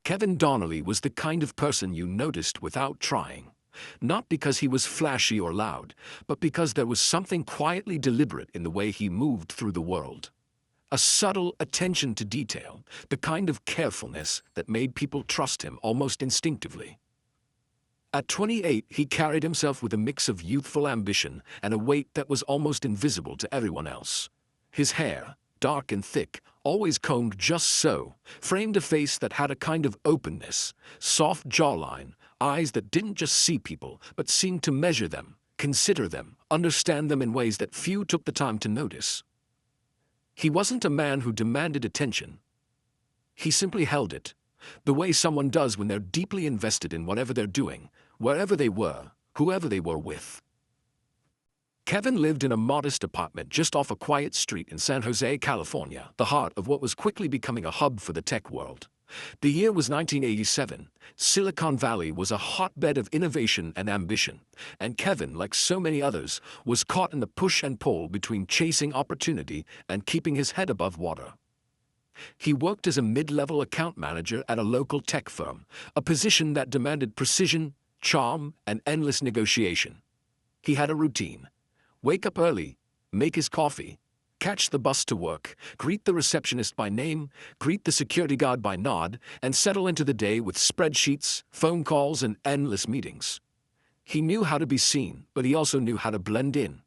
Kevin Donnelly was the kind of person you noticed without trying. Not because he was flashy or loud, but because there was something quietly deliberate in the way he moved through the world. A subtle attention to detail, the kind of carefulness that made people trust him almost instinctively. At 28, he carried himself with a mix of youthful ambition and a weight that was almost invisible to everyone else. His hair, dark and thick, always combed just so, framed a face that had a kind of openness, soft jawline, eyes that didn't just see people, but seemed to measure them, consider them, understand them in ways that few took the time to notice. He wasn't a man who demanded attention. He simply held it, the way someone does when they're deeply invested in whatever they're doing, wherever they were, whoever they were with. Kevin lived in a modest apartment just off a quiet street in San Jose, California, the heart of what was quickly becoming a hub for the tech world. The year was 1987. Silicon Valley was a hotbed of innovation and ambition, and Kevin, like so many others, was caught in the push and pull between chasing opportunity and keeping his head above water. He worked as a mid-level account manager at a local tech firm, a position that demanded precision, charm, and endless negotiation. He had a routine. Wake up early, make his coffee, catch the bus to work, greet the receptionist by name, greet the security guard by nod, and settle into the day with spreadsheets, phone calls, and endless meetings. He knew how to be seen, but he also knew how to blend in.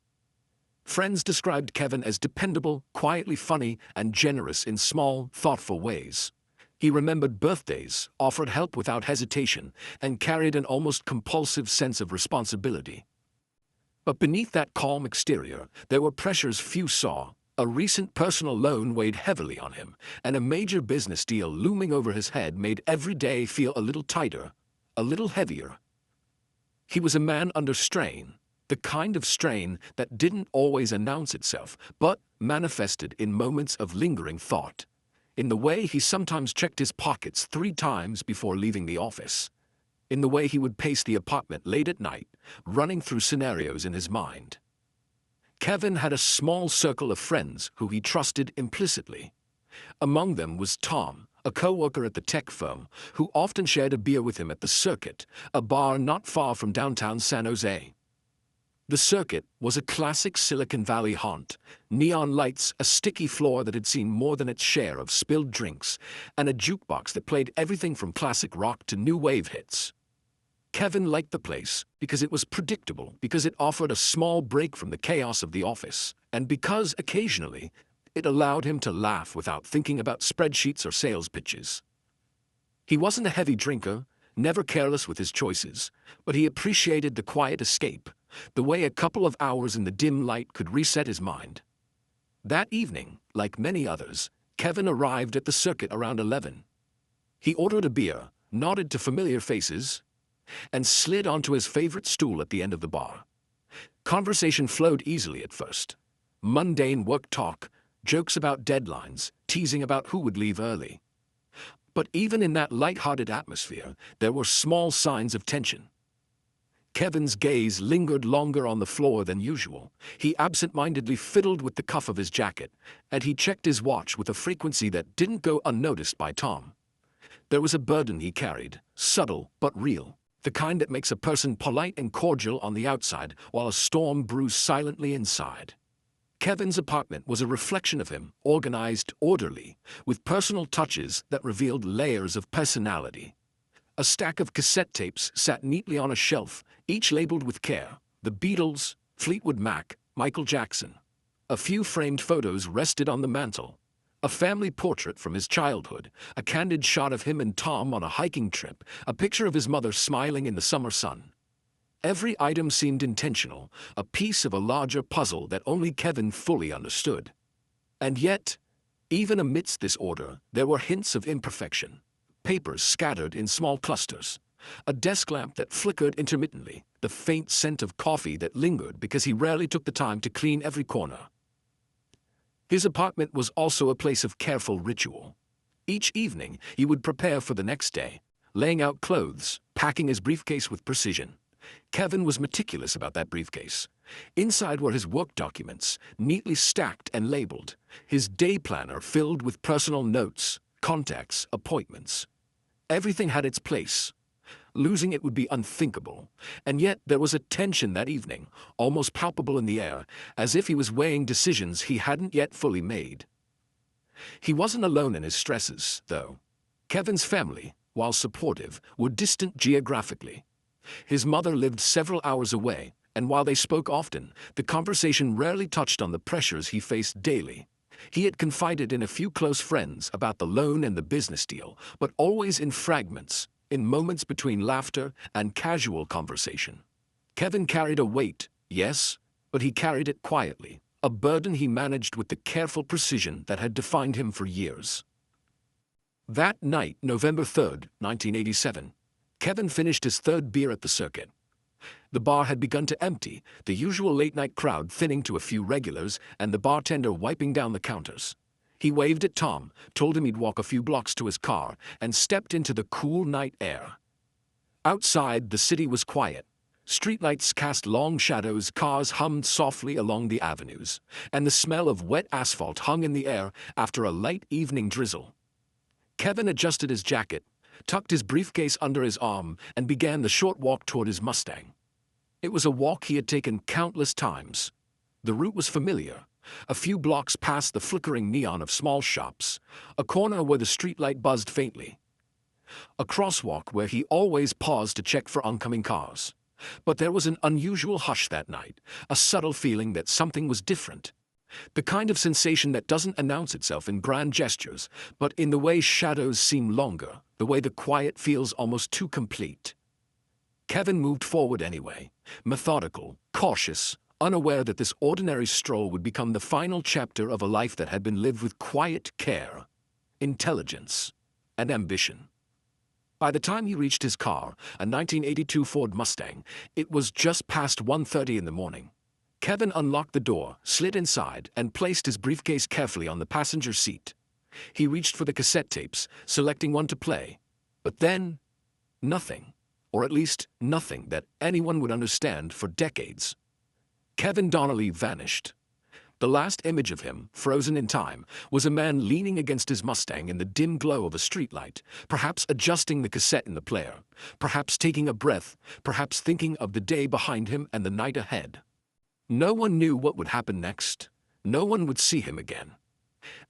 Friends described Kevin as dependable, quietly funny, and generous in small, thoughtful ways. He remembered birthdays, offered help without hesitation, and carried an almost compulsive sense of responsibility. But beneath that calm exterior, there were pressures few saw. A recent personal loan weighed heavily on him, and a major business deal looming over his head made every day feel a little tighter, a little heavier. He was a man under strain, the kind of strain that didn't always announce itself, but manifested in moments of lingering thought, in the way he sometimes checked his pockets 3 times before leaving the office, in the way he would pace the apartment late at night, running through scenarios in his mind. Kevin had a small circle of friends who he trusted implicitly. Among them was Tom, a co-worker at the tech firm, who often shared a beer with him at the Circuit, a bar not far from downtown San Jose. The Circuit was a classic Silicon Valley haunt, neon lights, a sticky floor that had seen more than its share of spilled drinks, and a jukebox that played everything from classic rock to new wave hits. Kevin liked the place because it was predictable, because it offered a small break from the chaos of the office, and because, occasionally, it allowed him to laugh without thinking about spreadsheets or sales pitches. He wasn't a heavy drinker, never careless with his choices, but he appreciated the quiet escape, the way a couple of hours in the dim light could reset his mind. That evening, like many others, Kevin arrived at the Circuit around 11. He ordered a beer, nodded to familiar faces, and slid onto his favorite stool at the end of the bar. Conversation flowed easily at first. Mundane work talk, jokes about deadlines, teasing about who would leave early. But even in that light-hearted atmosphere, there were small signs of tension. Kevin's gaze lingered longer on the floor than usual. He absent-mindedly fiddled with the cuff of his jacket, and he checked his watch with a frequency that didn't go unnoticed by Tom. There was a burden he carried, subtle but real. The kind that makes a person polite and cordial on the outside while a storm brews silently inside. Kevin's apartment was a reflection of him, organized, orderly, with personal touches that revealed layers of personality. A stack of cassette tapes sat neatly on a shelf, each labeled with care: The Beatles, Fleetwood Mac, Michael Jackson. A few framed photos rested on the mantel. A family portrait from his childhood, a candid shot of him and Tom on a hiking trip, a picture of his mother smiling in the summer sun. Every item seemed intentional, a piece of a larger puzzle that only Kevin fully understood. And yet, even amidst this order, there were hints of imperfection. Papers scattered in small clusters, a desk lamp that flickered intermittently, the faint scent of coffee that lingered because he rarely took the time to clean every corner. His apartment was also a place of careful ritual. Each evening, he would prepare for the next day, laying out clothes, packing his briefcase with precision. Kevin was meticulous about that briefcase. Inside were his work documents, neatly stacked and labeled, his day planner filled with personal notes, contacts, appointments. Everything had its place. Losing it would be unthinkable, and yet there was a tension that evening, almost palpable in the air, as if he was weighing decisions he hadn't yet fully made. He wasn't alone in his stresses, though. Kevin's family, while supportive, were distant geographically. His mother lived several hours away, and while they spoke often, the conversation rarely touched on the pressures he faced daily. He had confided in a few close friends about the loan and the business deal, but always in fragments, in moments between laughter and casual conversation. Kevin carried a weight, yes, but he carried it quietly, a burden he managed with the careful precision that had defined him for years. That night, November 3rd, 1987, Kevin finished his third beer at the circuit. The bar had begun to empty, the usual late-night crowd thinning to a few regulars and the bartender wiping down the counters. He waved at Tom, told him he'd walk a few blocks to his car, and stepped into the cool night air. Outside, the city was quiet. Streetlights cast long shadows, cars hummed softly along the avenues, and the smell of wet asphalt hung in the air after a light evening drizzle. Kevin adjusted his jacket, tucked his briefcase under his arm, and began the short walk toward his Mustang. It was a walk he had taken countless times. The route was familiar. A few blocks past the flickering neon of small shops, a corner where the streetlight buzzed faintly. A crosswalk where he always paused to check for oncoming cars. But there was an unusual hush that night, a subtle feeling that something was different. The kind of sensation that doesn't announce itself in grand gestures, but in the way shadows seem longer, the way the quiet feels almost too complete. Kevin moved forward anyway, methodical, cautious, unaware that this ordinary stroll would become the final chapter of a life that had been lived with quiet care, intelligence, and ambition. By the time he reached his car, a 1982 Ford Mustang, it was just past 1:30 in the morning. Kevin unlocked the door, slid inside, and placed his briefcase carefully on the passenger seat. He reached for the cassette tapes, selecting one to play. But then, nothing, or at least nothing that anyone would understand for decades. Kevin Donnelly vanished. The last image of him, frozen in time, was a man leaning against his Mustang in the dim glow of a streetlight, perhaps adjusting the cassette in the player, perhaps taking a breath, perhaps thinking of the day behind him and the night ahead. No one knew what would happen next. No one would see him again.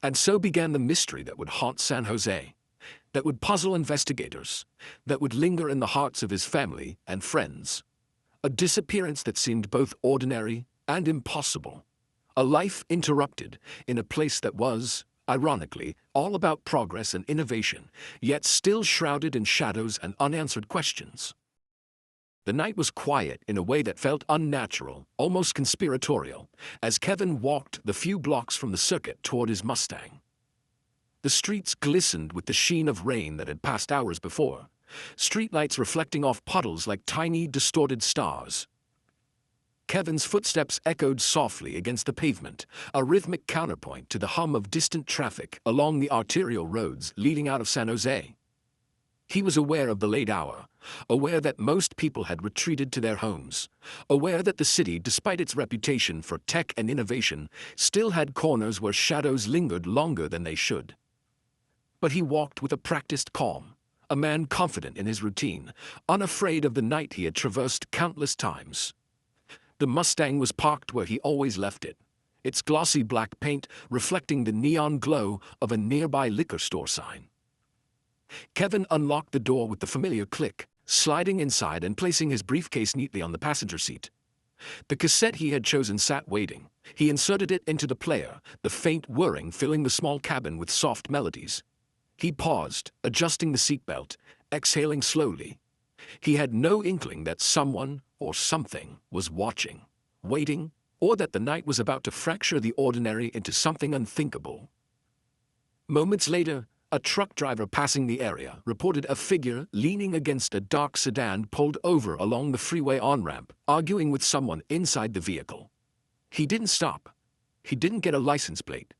And so began the mystery that would haunt San Jose, that would puzzle investigators, that would linger in the hearts of his family and friends. A disappearance that seemed both ordinary and impossible. A life interrupted in a place that was, ironically, all about progress and innovation, yet still shrouded in shadows and unanswered questions. The night was quiet in a way that felt unnatural, almost conspiratorial, as Kevin walked the few blocks from the circuit toward his Mustang. The streets glistened with the sheen of rain that had passed hours before, streetlights reflecting off puddles like tiny, distorted stars. Kevin's footsteps echoed softly against the pavement, a rhythmic counterpoint to the hum of distant traffic along the arterial roads leading out of San Jose. He was aware of the late hour, aware that most people had retreated to their homes, aware that the city, despite its reputation for tech and innovation, still had corners where shadows lingered longer than they should. But he walked with a practiced calm, a man confident in his routine, unafraid of the night he had traversed countless times. The Mustang was parked where he always left it, its glossy black paint reflecting the neon glow of a nearby liquor store sign. Kevin unlocked the door with the familiar click, sliding inside and placing his briefcase neatly on the passenger seat. The cassette he had chosen sat waiting. He inserted it into the player, the faint whirring filling the small cabin with soft melodies. He paused, adjusting the seatbelt, exhaling slowly. He had no inkling that someone or something was watching, waiting, or that the night was about to fracture the ordinary into something unthinkable. Moments later, a truck driver passing the area reported a figure leaning against a dark sedan pulled over along the freeway on-ramp, arguing with someone inside the vehicle. He didn't stop. He didn't get a license plate.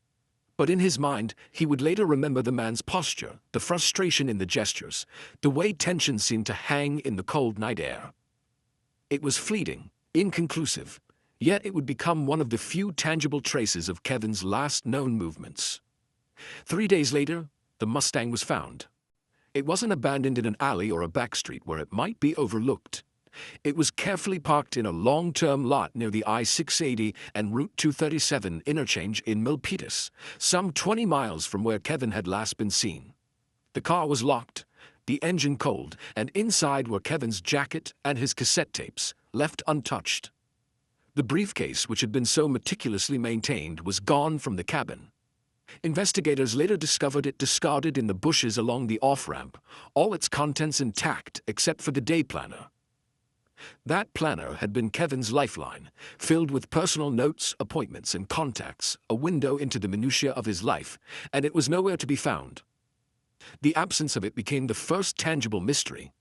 But in his mind, he would later remember the man's posture, the frustration in the gestures, the way tension seemed to hang in the cold night air. It was fleeting, inconclusive, yet it would become one of the few tangible traces of Kevin's last known movements. 3 days later, the Mustang was found. It wasn't abandoned in an alley or a back street where it might be overlooked. It was carefully parked in a long-term lot near the I-680 and Route 237 interchange in Milpitas, some 20 miles from where Kevin had last been seen. The car was locked, the engine cold, and inside were Kevin's jacket and his cassette tapes, left untouched. The briefcase, which had been so meticulously maintained, was gone from the cabin. Investigators later discovered it discarded in the bushes along the off-ramp, all its contents intact except for the day planner. That planner had been Kevin's lifeline, filled with personal notes, appointments, and contacts, a window into the minutiae of his life, and it was nowhere to be found. The absence of it became the first tangible mystery,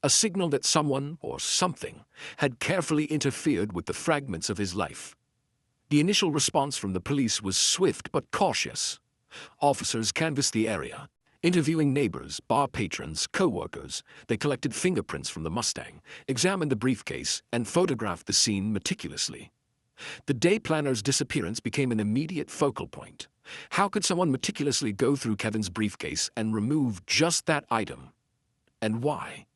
a signal that someone, or something, had carefully interfered with the fragments of his life. The initial response from the police was swift but cautious. Officers canvassed the area, interviewing neighbors, bar patrons, co-workers. They collected fingerprints from the Mustang, examined the briefcase, and photographed the scene meticulously. The day planner's disappearance became an immediate focal point. How could someone meticulously go through Kevin's briefcase and remove just that item? And why?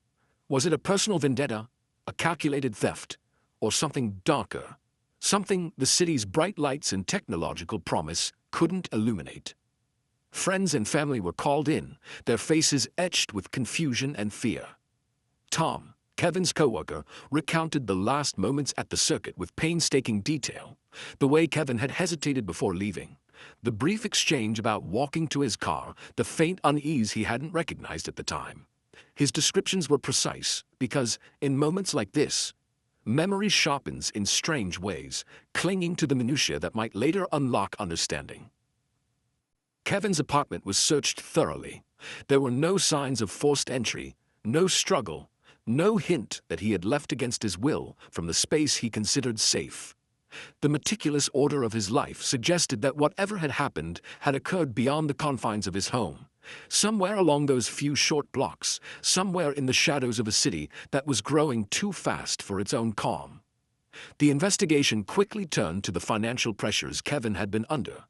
Was it a personal vendetta, a calculated theft, or something darker? Something the city's bright lights and technological promise couldn't illuminate. Friends and family were called in, their faces etched with confusion and fear. Tom, Kevin's coworker, recounted the last moments at the circuit with painstaking detail, the way Kevin had hesitated before leaving, the brief exchange about walking to his car, the faint unease he hadn't recognized at the time. His descriptions were precise because, in moments like this, memory sharpens in strange ways, clinging to the minutiae that might later unlock understanding. Kevin's apartment was searched thoroughly. There were no signs of forced entry, no struggle, no hint that he had left against his will from the space he considered safe. The meticulous order of his life suggested that whatever had happened had occurred beyond the confines of his home, somewhere along those few short blocks, somewhere in the shadows of a city that was growing too fast for its own calm. The investigation quickly turned to the financial pressures Kevin had been under.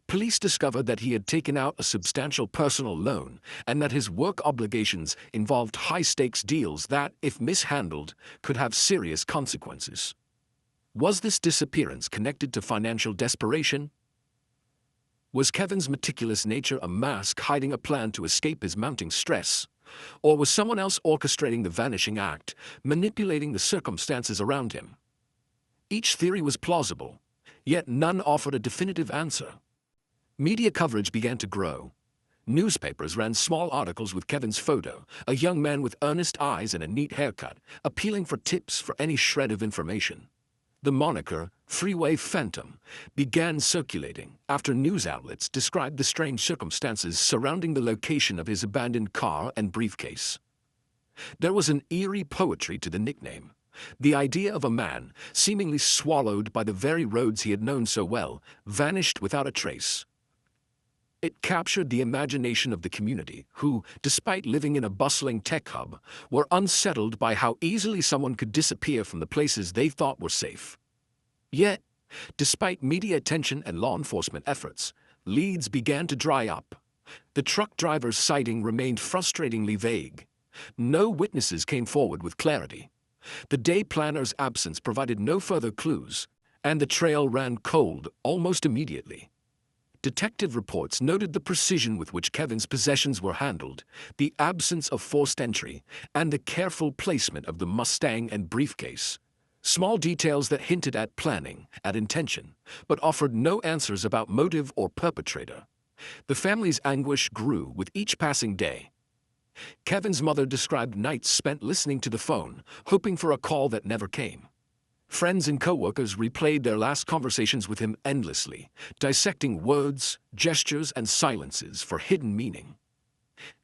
Police discovered that he had taken out a substantial personal loan and that his work obligations involved high-stakes deals that, if mishandled, could have serious consequences. Was this disappearance connected to financial desperation? Was Kevin's meticulous nature a mask hiding a plan to escape his mounting stress? Or was someone else orchestrating the vanishing act, manipulating the circumstances around him? Each theory was plausible, yet none offered a definitive answer. Media coverage began to grow. Newspapers ran small articles with Kevin's photo, a young man with earnest eyes and a neat haircut, appealing for tips for any shred of information. The moniker, Freeway Phantom, began circulating after news outlets described the strange circumstances surrounding the location of his abandoned car and briefcase. There was an eerie poetry to the nickname. The idea of a man, seemingly swallowed by the very roads he had known so well, vanished without a trace. It captured the imagination of the community, who, despite living in a bustling tech hub, were unsettled by how easily someone could disappear from the places they thought were safe. Yet, despite media attention and law enforcement efforts, leads began to dry up. The truck driver's sighting remained frustratingly vague. No witnesses came forward with clarity. The day planner's absence provided no further clues, and the trail ran cold almost immediately. Detective reports noted the precision with which Kevin's possessions were handled, the absence of forced entry, and the careful placement of the Mustang and briefcase. Small details that hinted at planning, at intention, but offered no answers about motive or perpetrator. The family's anguish grew with each passing day. Kevin's mother described nights spent listening to the phone, hoping for a call that never came. Friends and co-workers replayed their last conversations with him endlessly, dissecting words, gestures, and silences for hidden meaning.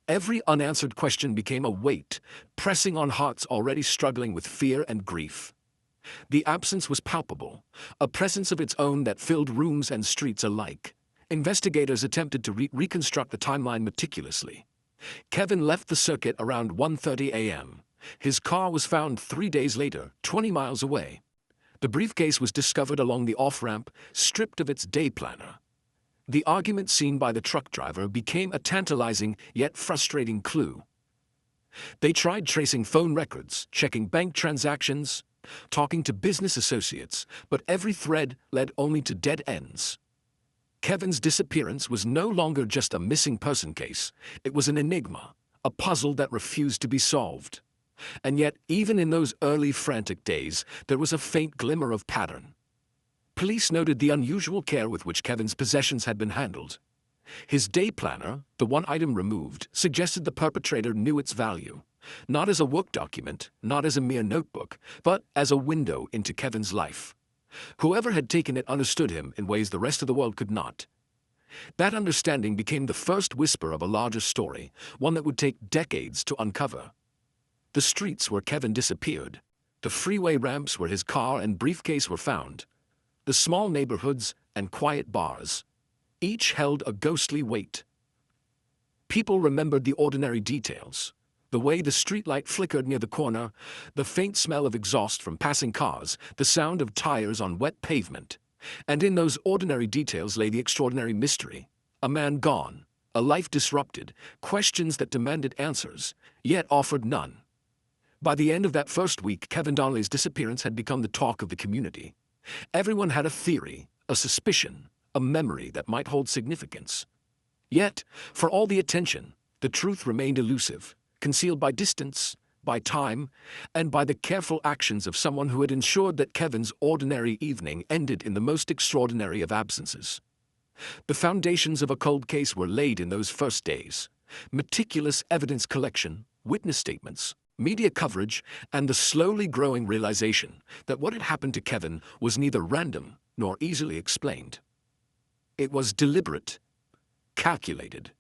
Every unanswered question became a weight, pressing on hearts already struggling with fear and grief. The absence was palpable, a presence of its own that filled rooms and streets alike. Investigators attempted to reconstruct the timeline meticulously. Kevin left the circuit around 1:30 a.m. His car was found 3 days later, 20 miles away. The briefcase was discovered along the off-ramp, stripped of its day planner. The argument seen by the truck driver became a tantalizing yet frustrating clue. They tried tracing phone records, checking bank transactions, talking to business associates, but every thread led only to dead ends. Kevin's disappearance was no longer just a missing person case. It was an enigma, a puzzle that refused to be solved. And yet, even in those early frantic days, there was a faint glimmer of pattern. Police noted the unusual care with which Kevin's possessions had been handled. His day planner, the one item removed, suggested the perpetrator knew its value, not as a work document, not as a mere notebook, but as a window into Kevin's life. Whoever had taken it understood him in ways the rest of the world could not. That understanding became the first whisper of a larger story, one that would take decades to uncover. The streets where Kevin disappeared, the freeway ramps where his car and briefcase were found, the small neighborhoods and quiet bars, each held a ghostly weight. People remembered the ordinary details, the way the streetlight flickered near the corner, the faint smell of exhaust from passing cars, the sound of tires on wet pavement. And in those ordinary details lay the extraordinary mystery. A man gone, a life disrupted, questions that demanded answers, yet offered none. By the end of that first week, Kevin Donnelly's disappearance had become the talk of the community. Everyone had a theory, a suspicion, a memory that might hold significance. Yet, for all the attention, the truth remained elusive, concealed by distance, by time, and by the careful actions of someone who had ensured that Kevin's ordinary evening ended in the most extraordinary of absences. The foundations of a cold case were laid in those first days. Meticulous evidence collection, witness statements, media coverage, and the slowly growing realization that what had happened to Kevin was neither random nor easily explained. It was deliberate, calculated,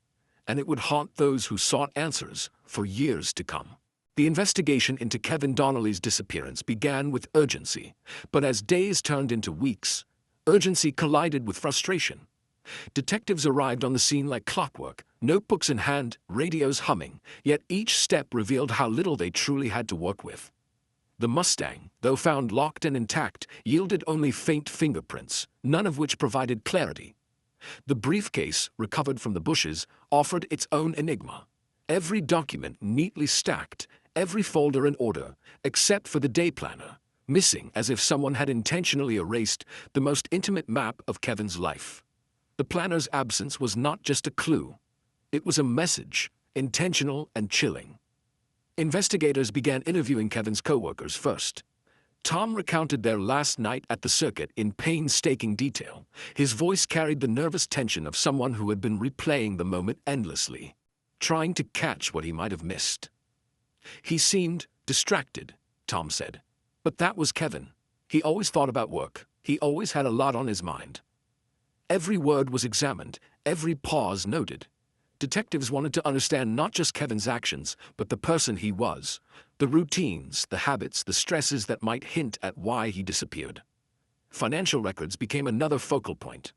and it would haunt those who sought answers for years to come. The investigation into Kevin Donnelly's disappearance began with urgency, but as days turned into weeks, urgency collided with frustration. Detectives arrived on the scene like clockwork, notebooks in hand, radios humming, yet each step revealed how little they truly had to work with. The Mustang, though found locked and intact, yielded only faint fingerprints, none of which provided clarity. The briefcase, recovered from the bushes, offered its own enigma. Every document neatly stacked, every folder in order, except for the day planner, missing as if someone had intentionally erased the most intimate map of Kevin's life. The planner's absence was not just a clue. It was a message, intentional and chilling. Investigators began interviewing Kevin's co-workers first. Tom recounted their last night at the circuit in painstaking detail. His voice carried the nervous tension of someone who had been replaying the moment endlessly, trying to catch what he might have missed. He seemed distracted, Tom said. But that was Kevin. He always thought about work. He always had a lot on his mind. Every word was examined, every pause noted. Detectives wanted to understand not just Kevin's actions, but the person he was, the routines, the habits, the stresses that might hint at why he disappeared. Financial records became another focal point.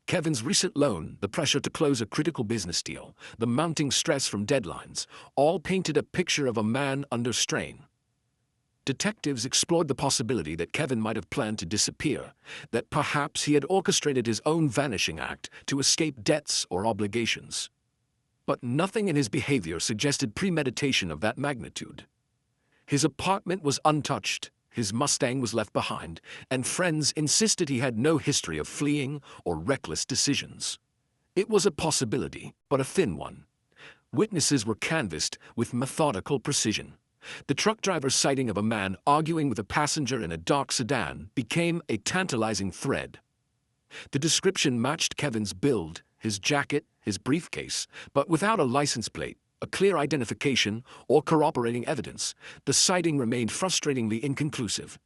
Kevin's recent loan, the pressure to close a critical business deal, the mounting stress from deadlines, all painted a picture of a man under strain. Detectives explored the possibility that Kevin might have planned to disappear, that perhaps he had orchestrated his own vanishing act to escape debts or obligations. But nothing in his behavior suggested premeditation of that magnitude. His apartment was untouched, his Mustang was left behind, and friends insisted he had no history of fleeing or reckless decisions. It was a possibility, but a thin one. Witnesses were canvassed with methodical precision. The truck driver's sighting of a man arguing with a passenger in a dark sedan became a tantalizing thread. The description matched Kevin's build, his jacket, his briefcase, but without a license plate, a clear identification, or corroborating evidence, the sighting remained frustratingly inconclusive.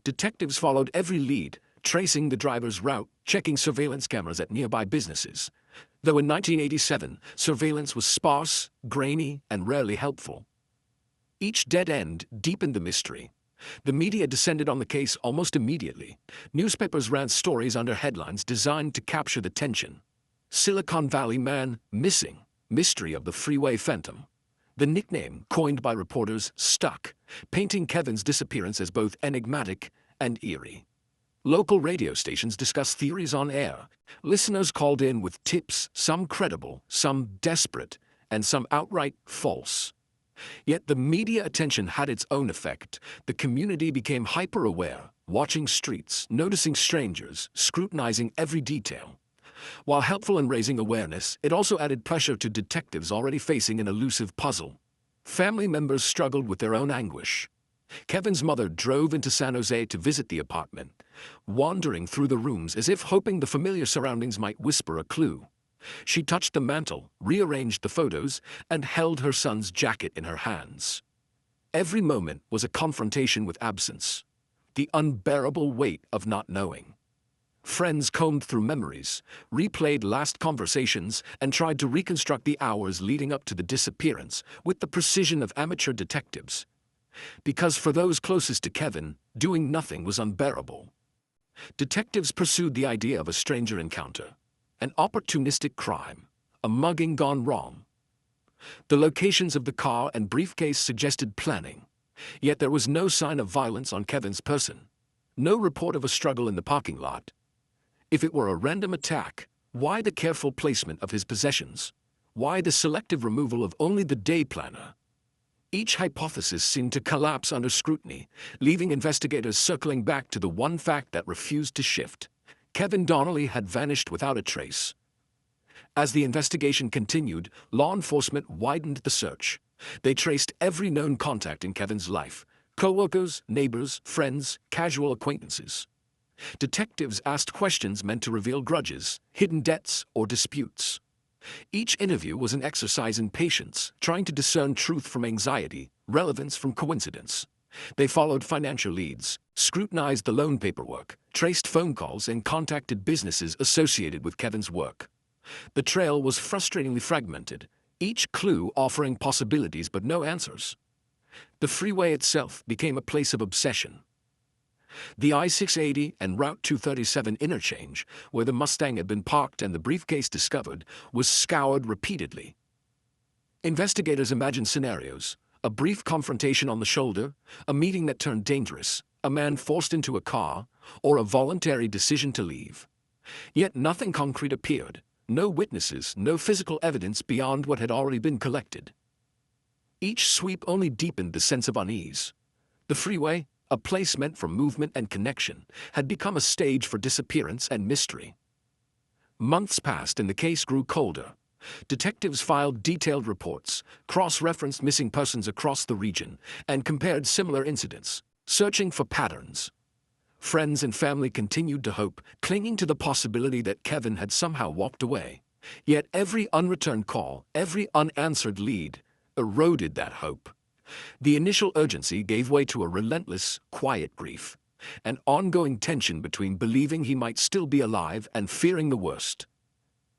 Detectives followed every lead, tracing the driver's route, checking surveillance cameras at nearby businesses. Though in 1987, surveillance was sparse, grainy, and rarely helpful. Each dead end deepened the mystery. The media descended on the case almost immediately. Newspapers ran stories under headlines designed to capture the tension. Silicon Valley Man missing, mystery of the freeway phantom. The nickname, coined by reporters, stuck, painting Kevin's disappearance as both enigmatic and eerie. Local radio stations discussed theories on air. Listeners called in with tips, some credible, some desperate, and some outright false. Yet the media attention had its own effect. The community became hyper-aware, watching streets, noticing strangers, scrutinizing every detail. While helpful in raising awareness, it also added pressure to detectives already facing an elusive puzzle. Family members struggled with their own anguish. Kevin's mother drove into San Jose to visit the apartment, wandering through the rooms as if hoping the familiar surroundings might whisper a clue. She touched the mantel, rearranged the photos, and held her son's jacket in her hands. Every moment was a confrontation with absence, the unbearable weight of not knowing. Friends combed through memories, replayed last conversations, and tried to reconstruct the hours leading up to the disappearance with the precision of amateur detectives. Because for those closest to Kevin, doing nothing was unbearable. Detectives pursued the idea of a stranger encounter, an opportunistic crime, a mugging gone wrong. The locations of the car and briefcase suggested planning, yet there was no sign of violence on Kevin's person, no report of a struggle in the parking lot. If it were a random attack, why the careful placement of his possessions? Why the selective removal of only the day planner? Each hypothesis seemed to collapse under scrutiny, leaving investigators circling back to the one fact that refused to shift. Kevin Donnelly had vanished without a trace. As the investigation continued, law enforcement widened the search. They traced every known contact in Kevin's life: co-workers, neighbors, friends, casual acquaintances. Detectives asked questions meant to reveal grudges, hidden debts, or disputes. Each interview was an exercise in patience, trying to discern truth from anxiety, relevance from coincidence. They followed financial leads, scrutinized the loan paperwork, traced phone calls, and contacted businesses associated with Kevin's work. The trail was frustratingly fragmented, each clue offering possibilities but no answers. The freeway itself became a place of obsession. The I-680 and Route 237 interchange, where the Mustang had been parked and the briefcase discovered, was scoured repeatedly. Investigators imagined scenarios: a brief confrontation on the shoulder, a meeting that turned dangerous, a man forced into a car, or a voluntary decision to leave. Yet nothing concrete appeared, no witnesses, no physical evidence beyond what had already been collected. Each sweep only deepened the sense of unease. The freeway, a place meant for movement and connection, had become a stage for disappearance and mystery. Months passed and the case grew colder. Detectives filed detailed reports, cross-referenced missing persons across the region, and compared similar incidents, searching for patterns. Friends and family continued to hope, clinging to the possibility that Kevin had somehow walked away. Yet every unreturned call, every unanswered lead, eroded that hope. The initial urgency gave way to a relentless, quiet grief, an ongoing tension between believing he might still be alive and fearing the worst.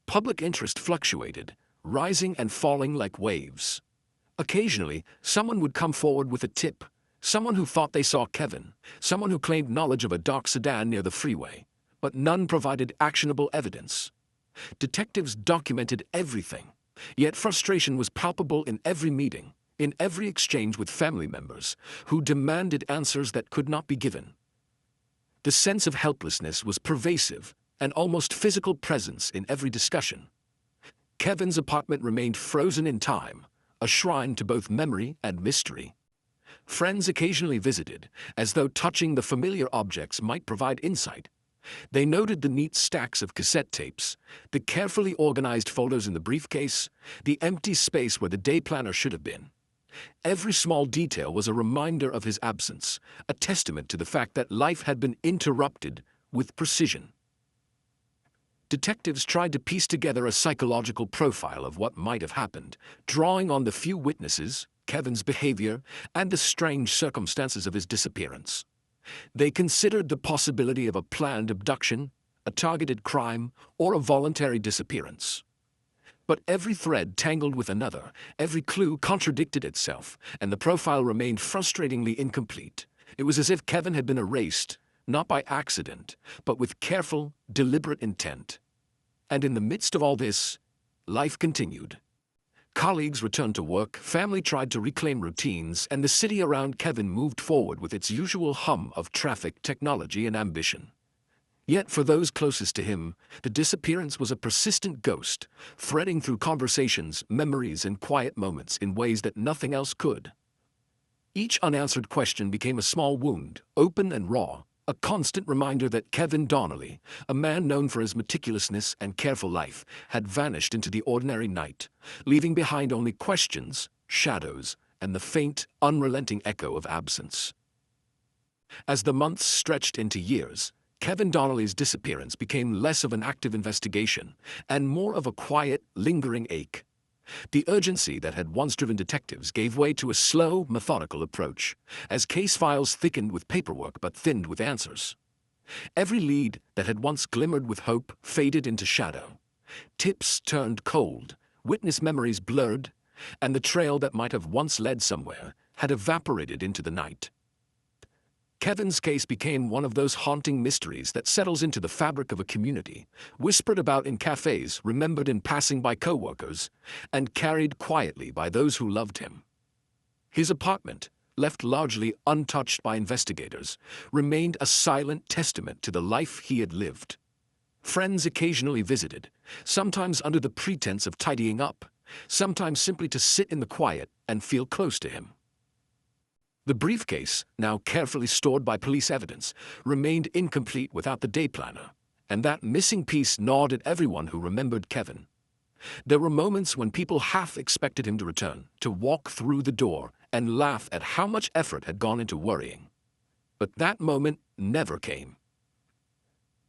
Public interest fluctuated, rising and falling like waves. Occasionally, someone would come forward with a tip, someone who thought they saw Kevin, someone who claimed knowledge of a dark sedan near the freeway, but none provided actionable evidence. Detectives documented everything, yet frustration was palpable in every meeting, in every exchange with family members, who demanded answers that could not be given. The sense of helplessness was pervasive, an almost physical presence in every discussion. Kevin's apartment remained frozen in time, a shrine to both memory and mystery. Friends occasionally visited, as though touching the familiar objects might provide insight. They noted the neat stacks of cassette tapes, the carefully organized folders in the briefcase, the empty space where the day planner should have been. Every small detail was a reminder of his absence, a testament to the fact that life had been interrupted with precision. Detectives tried to piece together a psychological profile of what might have happened, drawing on the few witnesses, Kevin's behavior, and the strange circumstances of his disappearance. They considered the possibility of a planned abduction, a targeted crime, or a voluntary disappearance. But every thread tangled with another, every clue contradicted itself, and the profile remained frustratingly incomplete. It was as if Kevin had been erased, not by accident, but with careful, deliberate intent. And in the midst of all this, life continued. Colleagues returned to work, family tried to reclaim routines, and the city around Kevin moved forward with its usual hum of traffic, technology, and ambition. Yet for those closest to him, the disappearance was a persistent ghost, threading through conversations, memories, and quiet moments in ways that nothing else could. Each unanswered question became a small wound, open and raw, a constant reminder that Kevin Donnelly, a man known for his meticulousness and careful life, had vanished into the ordinary night, leaving behind only questions, shadows, and the faint, unrelenting echo of absence. As the months stretched into years, Kevin Donnelly's disappearance became less of an active investigation and more of a quiet, lingering ache. The urgency that had once driven detectives gave way to a slow, methodical approach, as case files thickened with paperwork but thinned with answers. Every lead that had once glimmered with hope faded into shadow. Tips turned cold, witness memories blurred, and the trail that might have once led somewhere had evaporated into the night. Kevin's case became one of those haunting mysteries that settles into the fabric of a community, whispered about in cafes, remembered in passing by co-workers, and carried quietly by those who loved him. His apartment, left largely untouched by investigators, remained a silent testament to the life he had lived. Friends occasionally visited, sometimes under the pretense of tidying up, sometimes simply to sit in the quiet and feel close to him. The briefcase, now carefully stored by police evidence, remained incomplete without the day planner, and that missing piece gnawed at everyone who remembered Kevin. There were moments when people half expected him to return, to walk through the door and laugh at how much effort had gone into worrying. But that moment never came.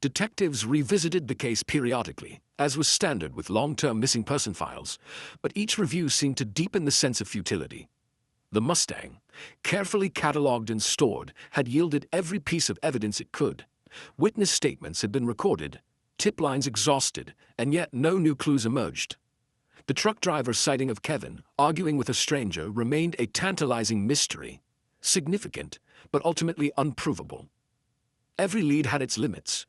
Detectives revisited the case periodically, as was standard with long-term missing person files, but each review seemed to deepen the sense of futility. The Mustang, carefully catalogued and stored, had yielded every piece of evidence it could. Witness statements had been recorded, tip lines exhausted, and yet no new clues emerged. The truck driver's sighting of Kevin, arguing with a stranger, remained a tantalizing mystery, significant, but ultimately unprovable. Every lead had its limits,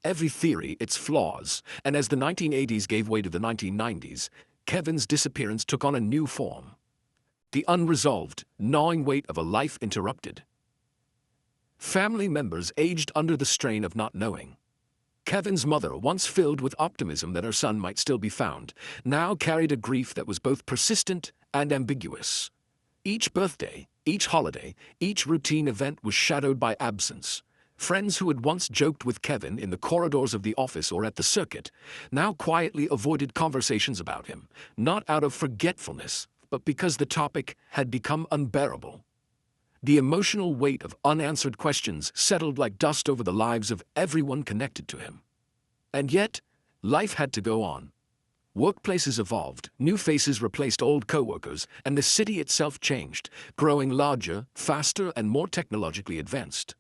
every theory its flaws, and as the 1980s gave way to the 1990s, Kevin's disappearance took on a new form. The unresolved, gnawing weight of a life interrupted. Family members aged under the strain of not knowing. Kevin's mother, once filled with optimism that her son might still be found, now carried a grief that was both persistent and ambiguous. Each birthday, each holiday, each routine event was shadowed by absence. Friends who had once joked with Kevin in the corridors of the office or at the circuit now quietly avoided conversations about him, not out of forgetfulness, but because the topic had become unbearable. The emotional weight of unanswered questions settled like dust over the lives of everyone connected to him. And yet, life had to go on. Workplaces evolved, new faces replaced old co-workers, and the city itself changed, growing larger, faster, and more technologically advanced.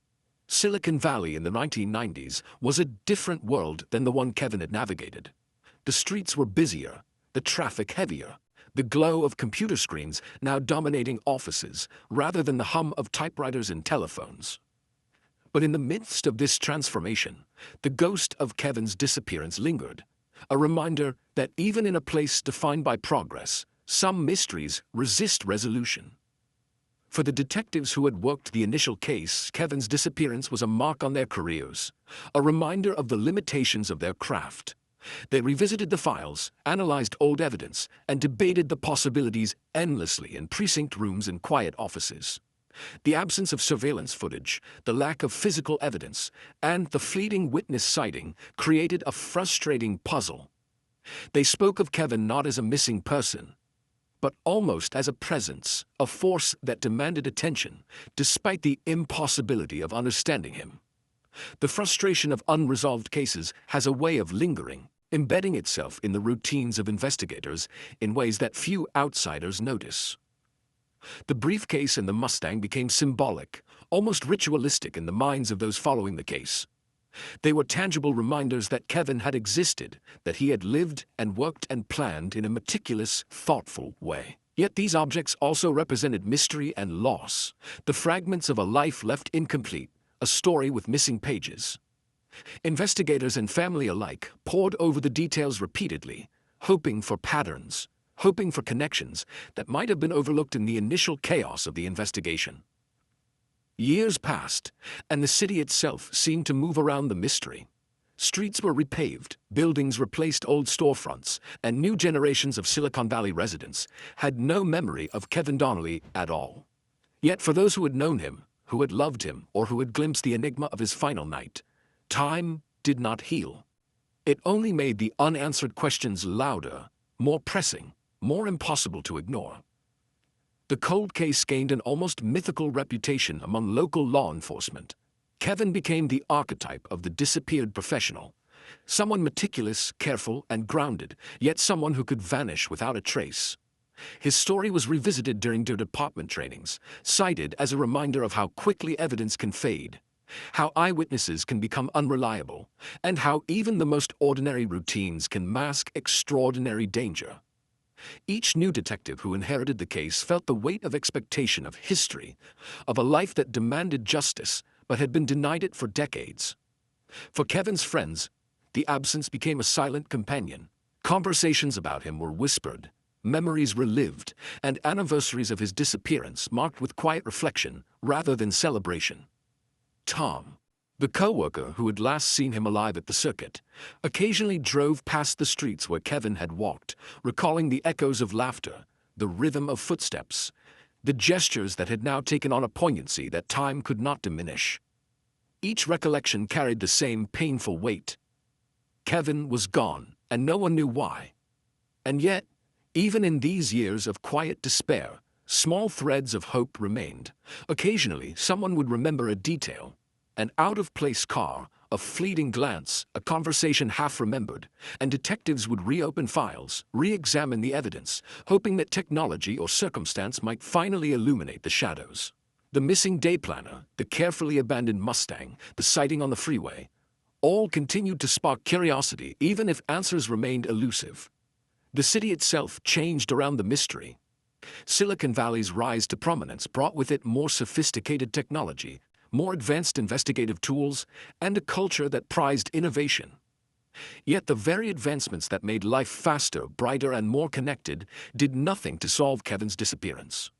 Silicon Valley in the 1990s was a different world than the one Kevin had navigated. The streets were busier, the traffic heavier, the glow of computer screens now dominating offices rather than the hum of typewriters and telephones. But in the midst of this transformation, the ghost of Kevin's disappearance lingered, a reminder that even in a place defined by progress, some mysteries resist resolution. For the detectives who had worked the initial case, Kevin's disappearance was a mark on their careers, a reminder of the limitations of their craft. They revisited the files, analyzed old evidence, and debated the possibilities endlessly in precinct rooms and quiet offices. The absence of surveillance footage, the lack of physical evidence, and the fleeting witness sighting created a frustrating puzzle. They spoke of Kevin not as a missing person, but almost as a presence, a force that demanded attention, despite the impossibility of understanding him. The frustration of unresolved cases has a way of lingering, embedding itself in the routines of investigators in ways that few outsiders notice. The briefcase and the Mustang became symbolic, almost ritualistic in the minds of those following the case. They were tangible reminders that Kevin had existed, that he had lived and worked and planned in a meticulous, thoughtful way. Yet these objects also represented mystery and loss, the fragments of a life left incomplete, a story with missing pages. Investigators and family alike pored over the details repeatedly, hoping for patterns, hoping for connections that might have been overlooked in the initial chaos of the investigation. Years passed, and the city itself seemed to move around the mystery. Streets were repaved, buildings replaced old storefronts, and new generations of Silicon Valley residents had no memory of Kevin Donnelly at all. Yet for those who had known him, who had loved him, or who had glimpsed the enigma of his final night, time did not heal. It only made the unanswered questions louder, more pressing, more impossible to ignore. The cold case gained an almost mythical reputation among local law enforcement. Kevin became the archetype of the disappeared professional, someone meticulous, careful, and grounded, yet someone who could vanish without a trace. His story was revisited during their department trainings, cited as a reminder of how quickly evidence can fade, how eyewitnesses can become unreliable, and how even the most ordinary routines can mask extraordinary danger. Each new detective who inherited the case felt the weight of expectation of history, of a life that demanded justice but had been denied it for decades. For Kevin's friends, the absence became a silent companion. Conversations about him were whispered, memories relived, and anniversaries of his disappearance marked with quiet reflection rather than celebration. Tom, the co-worker who had last seen him alive at the circuit, occasionally drove past the streets where Kevin had walked, recalling the echoes of laughter, the rhythm of footsteps, the gestures that had now taken on a poignancy that time could not diminish. Each recollection carried the same painful weight. Kevin was gone, and no one knew why. And yet, even in these years of quiet despair, small threads of hope remained. Occasionally, someone would remember a detail, an out-of-place car, a fleeting glance, a conversation half-remembered, and detectives would reopen files, re-examine the evidence, hoping that technology or circumstance might finally illuminate the shadows. The missing day planner, the carefully abandoned Mustang, the sighting on the freeway, all continued to spark curiosity even if answers remained elusive. The city itself changed around the mystery. Silicon Valley's rise to prominence brought with it more sophisticated technology, more advanced investigative tools, and a culture that prized innovation. Yet the very advancements that made life faster, brighter, and more connected did nothing to solve Kevin's disappearance.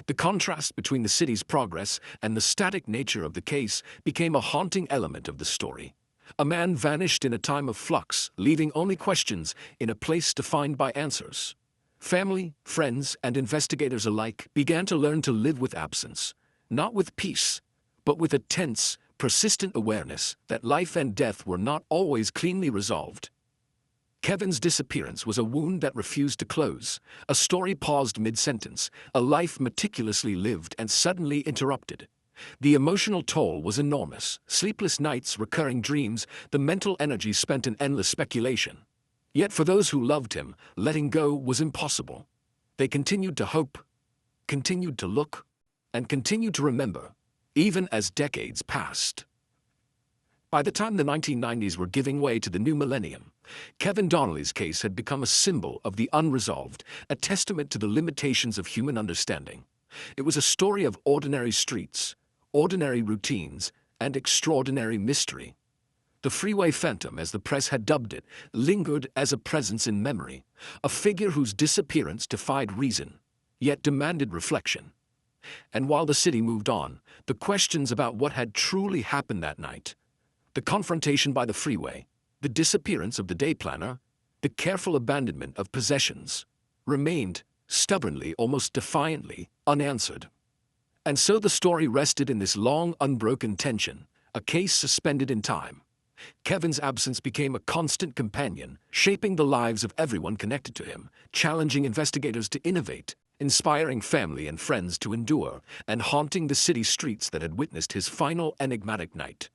The contrast between the city's progress and the static nature of the case became a haunting element of the story. A man vanished in a time of flux, leaving only questions in a place defined by answers. Family, friends, and investigators alike began to learn to live with absence, not with peace, but with a tense, persistent awareness that life and death were not always cleanly resolved. Kevin's disappearance was a wound that refused to close, a story paused mid-sentence, a life meticulously lived and suddenly interrupted. The emotional toll was enormous, sleepless nights, recurring dreams, the mental energy spent in endless speculation. Yet for those who loved him, letting go was impossible. They continued to hope, continued to look, and continued to remember, even as decades passed. By the time the 1990s were giving way to the new millennium, Kevin Donnelly's case had become a symbol of the unresolved, a testament to the limitations of human understanding. It was a story of ordinary streets, ordinary routines, and extraordinary mystery. The freeway phantom, as the press had dubbed it, lingered as a presence in memory, a figure whose disappearance defied reason, yet demanded reflection. And while the city moved on, the questions about what had truly happened that night, the confrontation by the freeway, the disappearance of the day planner, the careful abandonment of possessions, remained, stubbornly, almost defiantly, unanswered. And so the story rested in this long, unbroken tension, a case suspended in time. Kevin's absence became a constant companion, shaping the lives of everyone connected to him, challenging investigators to innovate, inspiring family and friends to endure, and haunting the city streets that had witnessed his final enigmatic night.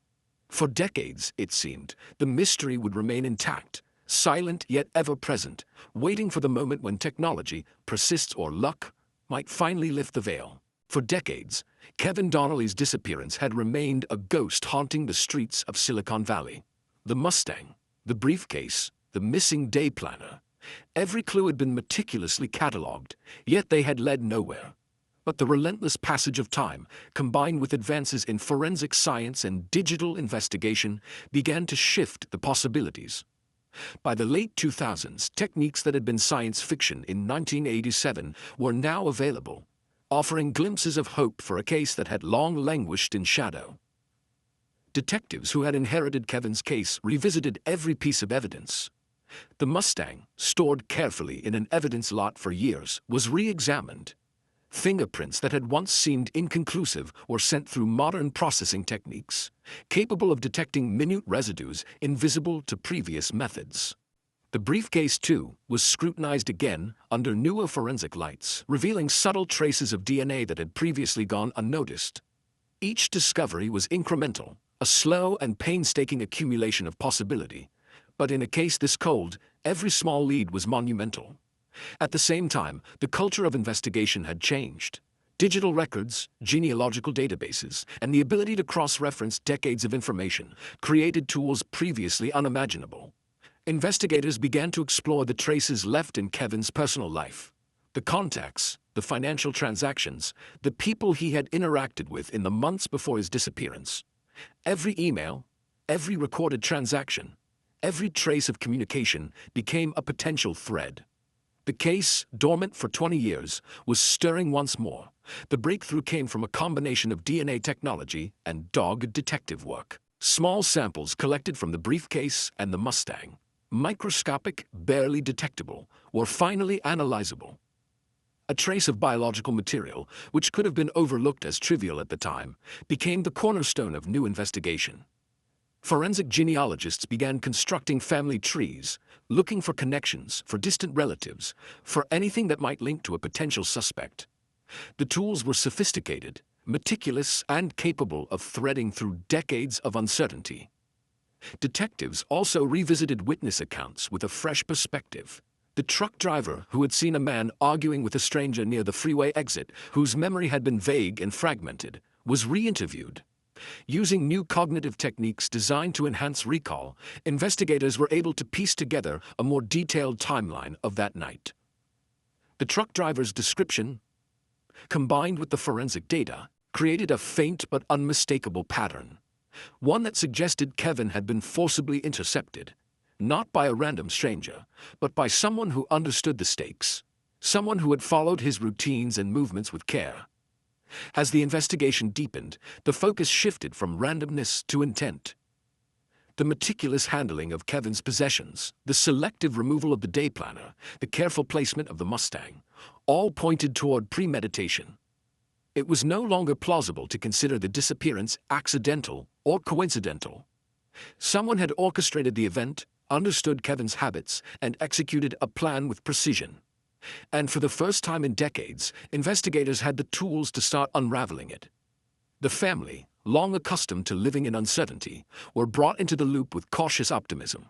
For decades, it seemed, the mystery would remain intact, silent yet ever-present, waiting for the moment when technology, persistence, or luck might finally lift the veil. For decades, Kevin Donnelly's disappearance had remained a ghost haunting the streets of Silicon Valley. The Mustang, the briefcase, the missing day planner. Every clue had been meticulously catalogued, yet they had led nowhere. But the relentless passage of time, combined with advances in forensic science and digital investigation, began to shift the possibilities. By the late 2000s, techniques that had been science fiction in 1987 were now available, offering glimpses of hope for a case that had long languished in shadow. Detectives who had inherited Kevin's case revisited every piece of evidence. The Mustang, stored carefully in an evidence lot for years, was re-examined. Fingerprints that had once seemed inconclusive were sent through modern processing techniques, capable of detecting minute residues invisible to previous methods. The briefcase, too, was scrutinized again under newer forensic lights, revealing subtle traces of DNA that had previously gone unnoticed. Each discovery was incremental, a slow and painstaking accumulation of possibility. But in a case this cold, every small lead was monumental. At the same time, the culture of investigation had changed. Digital records, genealogical databases, and the ability to cross-reference decades of information created tools previously unimaginable. Investigators began to explore the traces left in Kevin's personal life. The contacts, the financial transactions, the people he had interacted with in the months before his disappearance. Every email, every recorded transaction, every trace of communication became a potential thread. The case, dormant for 20 years, was stirring once more. The breakthrough came from a combination of DNA technology and dogged detective work. Small samples collected from the briefcase and the Mustang, microscopic, barely detectable, were finally analyzable. A trace of biological material, which could have been overlooked as trivial at the time, became the cornerstone of new investigation. Forensic genealogists began constructing family trees, looking for connections, for distant relatives, for anything that might link to a potential suspect. The tools were sophisticated, meticulous, and capable of threading through decades of uncertainty. Detectives also revisited witness accounts with a fresh perspective. The truck driver who had seen a man arguing with a stranger near the freeway exit, whose memory had been vague and fragmented, was re-interviewed. Using new cognitive techniques designed to enhance recall, investigators were able to piece together a more detailed timeline of that night. The truck driver's description, combined with the forensic data, created a faint but unmistakable pattern. One that suggested Kevin had been forcibly intercepted, not by a random stranger, but by someone who understood the stakes, someone who had followed his routines and movements with care. As the investigation deepened, the focus shifted from randomness to intent. The meticulous handling of Kevin's possessions, the selective removal of the day planner, the careful placement of the Mustang, all pointed toward premeditation. It was no longer plausible to consider the disappearance accidental or coincidental. Someone had orchestrated the event, understood Kevin's habits, and executed a plan with precision. And for the first time in decades, investigators had the tools to start unraveling it. The family, long accustomed to living in uncertainty, were brought into the loop with cautious optimism.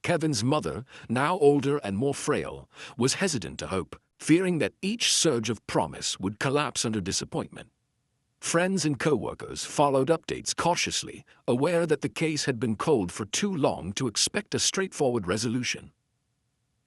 Kevin's mother, now older and more frail, was hesitant to hope, fearing that each surge of promise would collapse under disappointment. Friends and co-workers followed updates cautiously, aware that the case had been cold for too long to expect a straightforward resolution.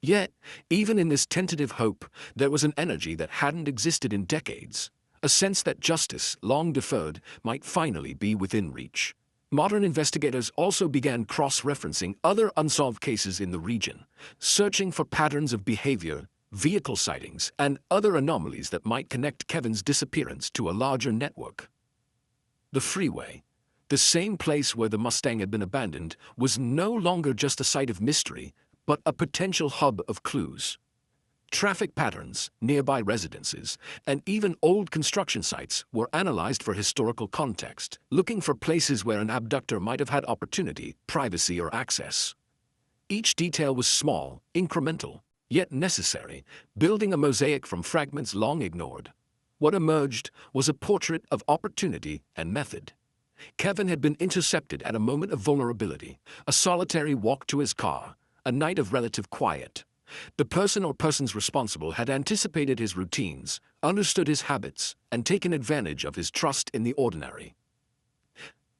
Yet, even in this tentative hope, there was an energy that hadn't existed in decades, a sense that justice, long deferred, might finally be within reach. Modern investigators also began cross-referencing other unsolved cases in the region, searching for patterns of behavior, vehicle sightings, and other anomalies that might connect Kevin's disappearance to a larger network. The freeway, the same place where the Mustang had been abandoned, was no longer just a site of mystery, but a potential hub of clues. Traffic patterns, nearby residences, and even old construction sites were analyzed for historical context, looking for places where an abductor might have had opportunity, privacy, or access. Each detail was small, incremental, yet necessary, building a mosaic from fragments long ignored. What emerged was a portrait of opportunity and method. Kevin had been intercepted at a moment of vulnerability, a solitary walk to his car, a night of relative quiet. The person or persons responsible had anticipated his routines, understood his habits, and taken advantage of his trust in the ordinary.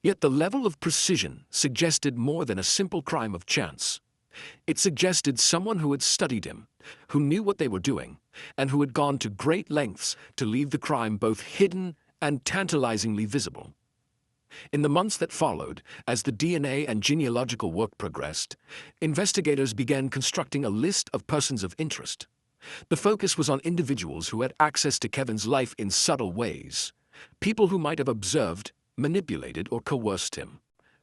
Yet the level of precision suggested more than a simple crime of chance. It suggested someone who had studied him, who knew what they were doing, and who had gone to great lengths to leave the crime both hidden and tantalizingly visible. In the months that followed, as the DNA and genealogical work progressed, investigators began constructing a list of persons of interest. The focus was on individuals who had access to Kevin's life in subtle ways, people who might have observed, manipulated, or coerced him.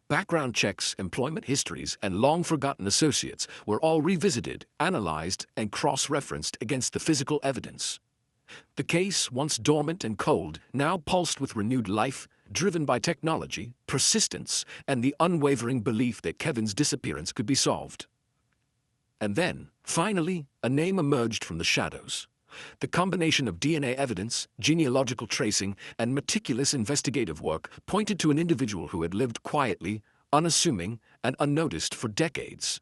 Background checks, employment histories, and long-forgotten associates were all revisited, analyzed, and cross-referenced against the physical evidence. The case, once dormant and cold, now pulsed with renewed life, driven by technology, persistence, and the unwavering belief that Kevin's disappearance could be solved. And then, finally, a name emerged from the shadows. The combination of DNA evidence, genealogical tracing, and meticulous investigative work pointed to an individual who had lived quietly, unassuming, and unnoticed for decades.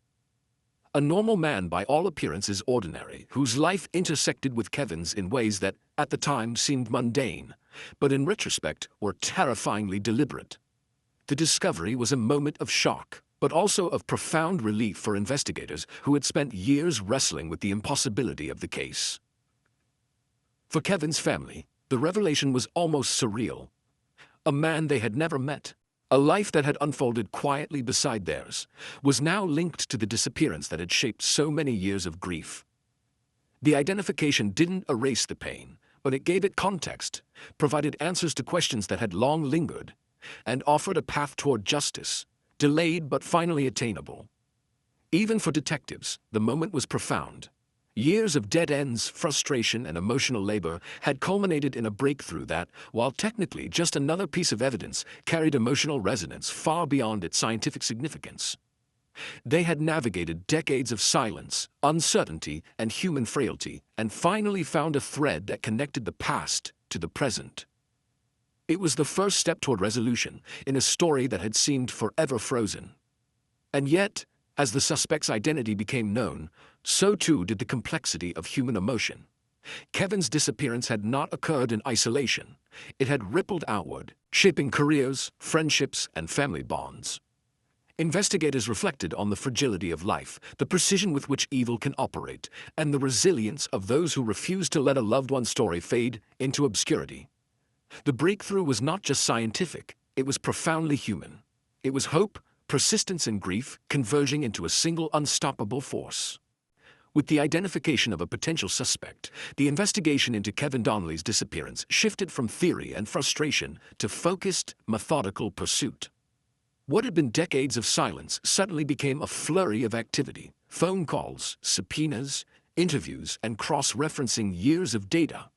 A normal man by all appearances ordinary, whose life intersected with Kevin's in ways that, at the time, seemed mundane, but in retrospect were terrifyingly deliberate. The discovery was a moment of shock, but also of profound relief for investigators who had spent years wrestling with the impossibility of the case. For Kevin's family, the revelation was almost surreal. A man they had never met, a life that had unfolded quietly beside theirs, was now linked to the disappearance that had shaped so many years of grief. The identification didn't erase the pain, but it gave it context, provided answers to questions that had long lingered, and offered a path toward justice, delayed but finally attainable. Even for detectives, the moment was profound. Years of dead ends, frustration, and emotional labor had culminated in a breakthrough that, while technically just another piece of evidence, carried emotional resonance far beyond its scientific significance. They had navigated decades of silence, uncertainty, and human frailty, and finally found a thread that connected the past to the present. It was the first step toward resolution in a story that had seemed forever frozen. And yet, as the suspect's identity became known, so too did the complexity of human emotion. Kevin's disappearance had not occurred in isolation. It had rippled outward, shaping careers, friendships, and family bonds. Investigators reflected on the fragility of life, the precision with which evil can operate, and the resilience of those who refuse to let a loved one's story fade into obscurity. The breakthrough was not just scientific, it was profoundly human. It was hope, persistence, and grief converging into a single unstoppable force. With the identification of a potential suspect, the investigation into Kevin Donnelly's disappearance shifted from theory and frustration to focused, methodical pursuit. What had been decades of silence suddenly became a flurry of activity: phone calls, subpoenas, interviews, and cross-referencing years of data.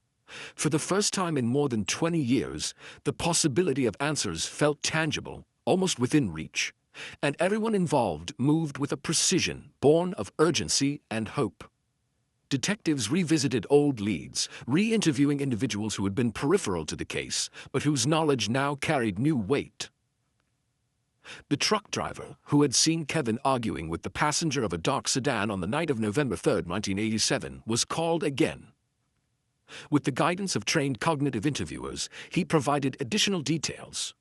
For the first time in more than 20 years, the possibility of answers felt tangible, almost within reach, and everyone involved moved with a precision born of urgency and hope. Detectives revisited old leads, re-interviewing individuals who had been peripheral to the case, but whose knowledge now carried new weight. The truck driver, who had seen Kevin arguing with the passenger of a dark sedan on the night of November 3, 1987, was called again. With the guidance of trained cognitive interviewers, he provided additional details: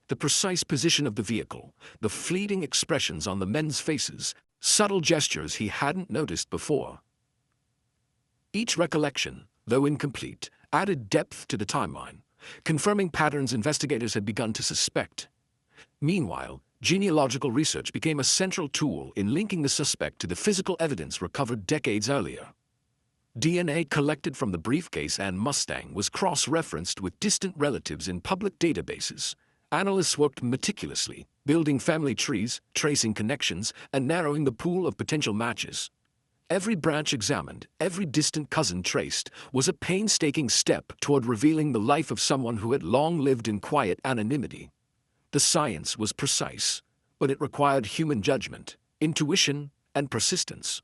the precise position of the vehicle, the fleeting expressions on the men's faces, subtle gestures he hadn't noticed before. Each recollection, though incomplete, added depth to the timeline, confirming patterns investigators had begun to suspect. Meanwhile, genealogical research became a central tool in linking the suspect to the physical evidence recovered decades earlier. DNA collected from the briefcase and Mustang was cross-referenced with distant relatives in public databases. Analysts worked meticulously, building family trees, tracing connections, and narrowing the pool of potential matches. Every branch examined, every distant cousin traced, was a painstaking step toward revealing the life of someone who had long lived in quiet anonymity. The science was precise, but it required human judgment, intuition, and persistence.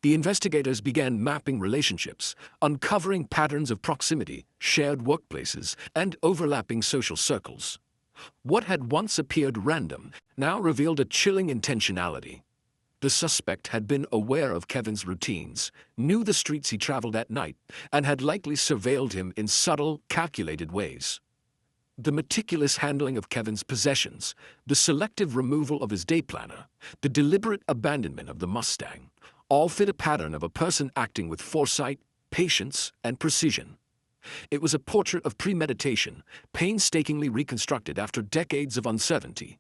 The investigators began mapping relationships, uncovering patterns of proximity, shared workplaces, and overlapping social circles. What had once appeared random now revealed a chilling intentionality. The suspect had been aware of Kevin's routines, knew the streets he traveled at night, and had likely surveilled him in subtle, calculated ways. The meticulous handling of Kevin's possessions, the selective removal of his day planner, the deliberate abandonment of the Mustang, all fit a pattern of a person acting with foresight, patience, and precision. It was a portrait of premeditation, painstakingly reconstructed after decades of uncertainty.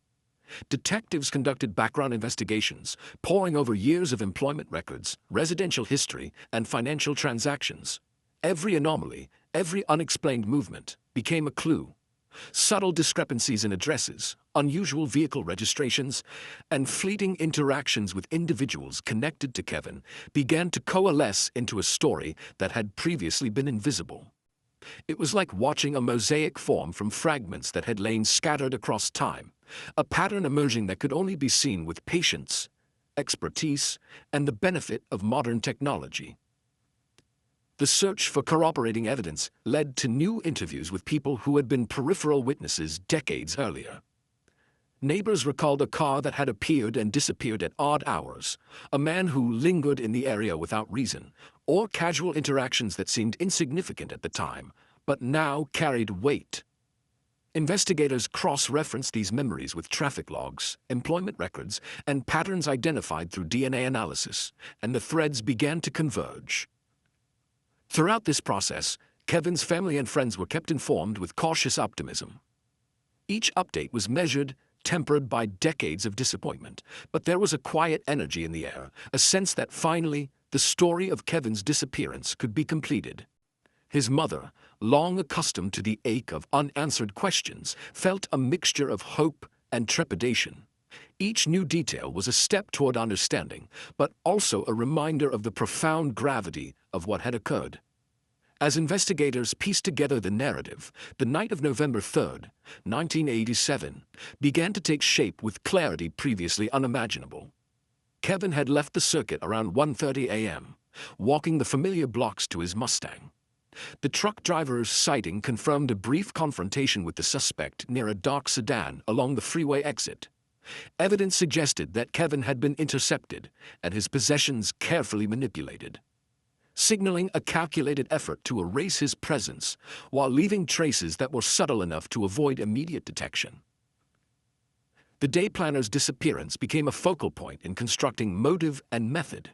Detectives conducted background investigations, poring over years of employment records, residential history, and financial transactions. Every anomaly, every unexplained movement, became a clue. Subtle discrepancies in addresses, unusual vehicle registrations, and fleeting interactions with individuals connected to Kevin began to coalesce into a story that had previously been invisible. It was like watching a mosaic form from fragments that had lain scattered across time, a pattern emerging that could only be seen with patience, expertise, and the benefit of modern technology. The search for corroborating evidence led to new interviews with people who had been peripheral witnesses decades earlier. Neighbors recalled a car that had appeared and disappeared at odd hours, a man who lingered in the area without reason, or casual interactions that seemed insignificant at the time, but now carried weight. Investigators cross-referenced these memories with traffic logs, employment records, and patterns identified through DNA analysis, and the threads began to converge. Throughout this process, Kevin's family and friends were kept informed with cautious optimism. Each update was measured, tempered by decades of disappointment, but there was a quiet energy in the air, a sense that finally, the story of Kevin's disappearance could be completed. His mother, long accustomed to the ache of unanswered questions, felt a mixture of hope and trepidation. Each new detail was a step toward understanding, but also a reminder of the profound gravity of what had occurred. As investigators pieced together the narrative, the night of November 3, 1987, began to take shape with clarity previously unimaginable. Kevin had left the circuit around 1:30 a.m., walking the familiar blocks to his Mustang. The truck driver's sighting confirmed a brief confrontation with the suspect near a dark sedan along the freeway exit. Evidence suggested that Kevin had been intercepted and his possessions carefully manipulated, signaling a calculated effort to erase his presence while leaving traces that were subtle enough to avoid immediate detection. The day planner's disappearance became a focal point in constructing motive and method.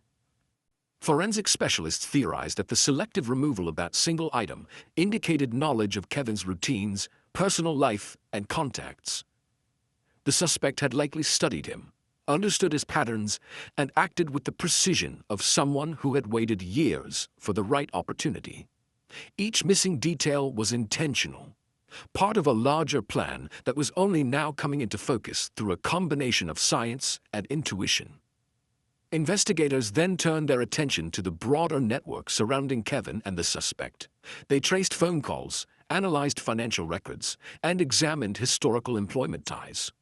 Forensic specialists theorized that the selective removal of that single item indicated knowledge of Kevin's routines, personal life, and contacts. The suspect had likely studied him, understood his patterns, and acted with the precision of someone who had waited years for the right opportunity. Each missing detail was intentional, part of a larger plan that was only now coming into focus through a combination of science and intuition. Investigators then turned their attention to the broader network surrounding Kevin and the suspect. They traced phone calls, analyzed financial records, and examined historical employment ties.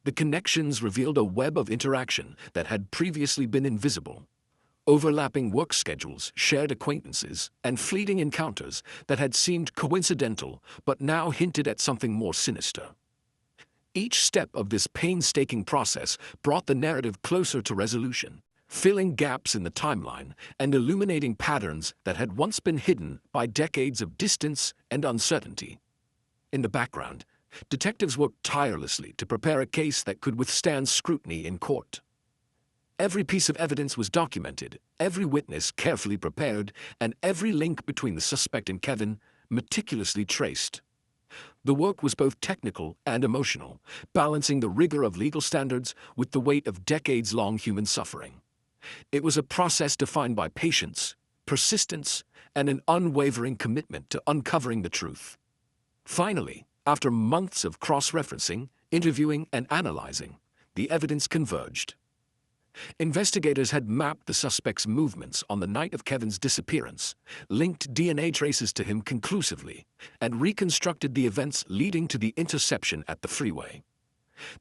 The connections revealed a web of interaction that had previously been invisible. Overlapping work schedules, shared acquaintances, and fleeting encounters that had seemed coincidental but now hinted at something more sinister. Each step of this painstaking process brought the narrative closer to resolution, filling gaps in the timeline and illuminating patterns that had once been hidden by decades of distance and uncertainty. In the background, detectives worked tirelessly to prepare a case that could withstand scrutiny in court. Every piece of evidence was documented, every witness carefully prepared, and every link between the suspect and Kevin meticulously traced. The work was both technical and emotional, balancing the rigor of legal standards with the weight of decades-long human suffering. It was a process defined by patience, persistence, and an unwavering commitment to uncovering the truth. Finally, after months of cross-referencing, interviewing, and analyzing, the evidence converged. Investigators had mapped the suspect's movements on the night of Kevin's disappearance, linked DNA traces to him conclusively, and reconstructed the events leading to the interception at the freeway.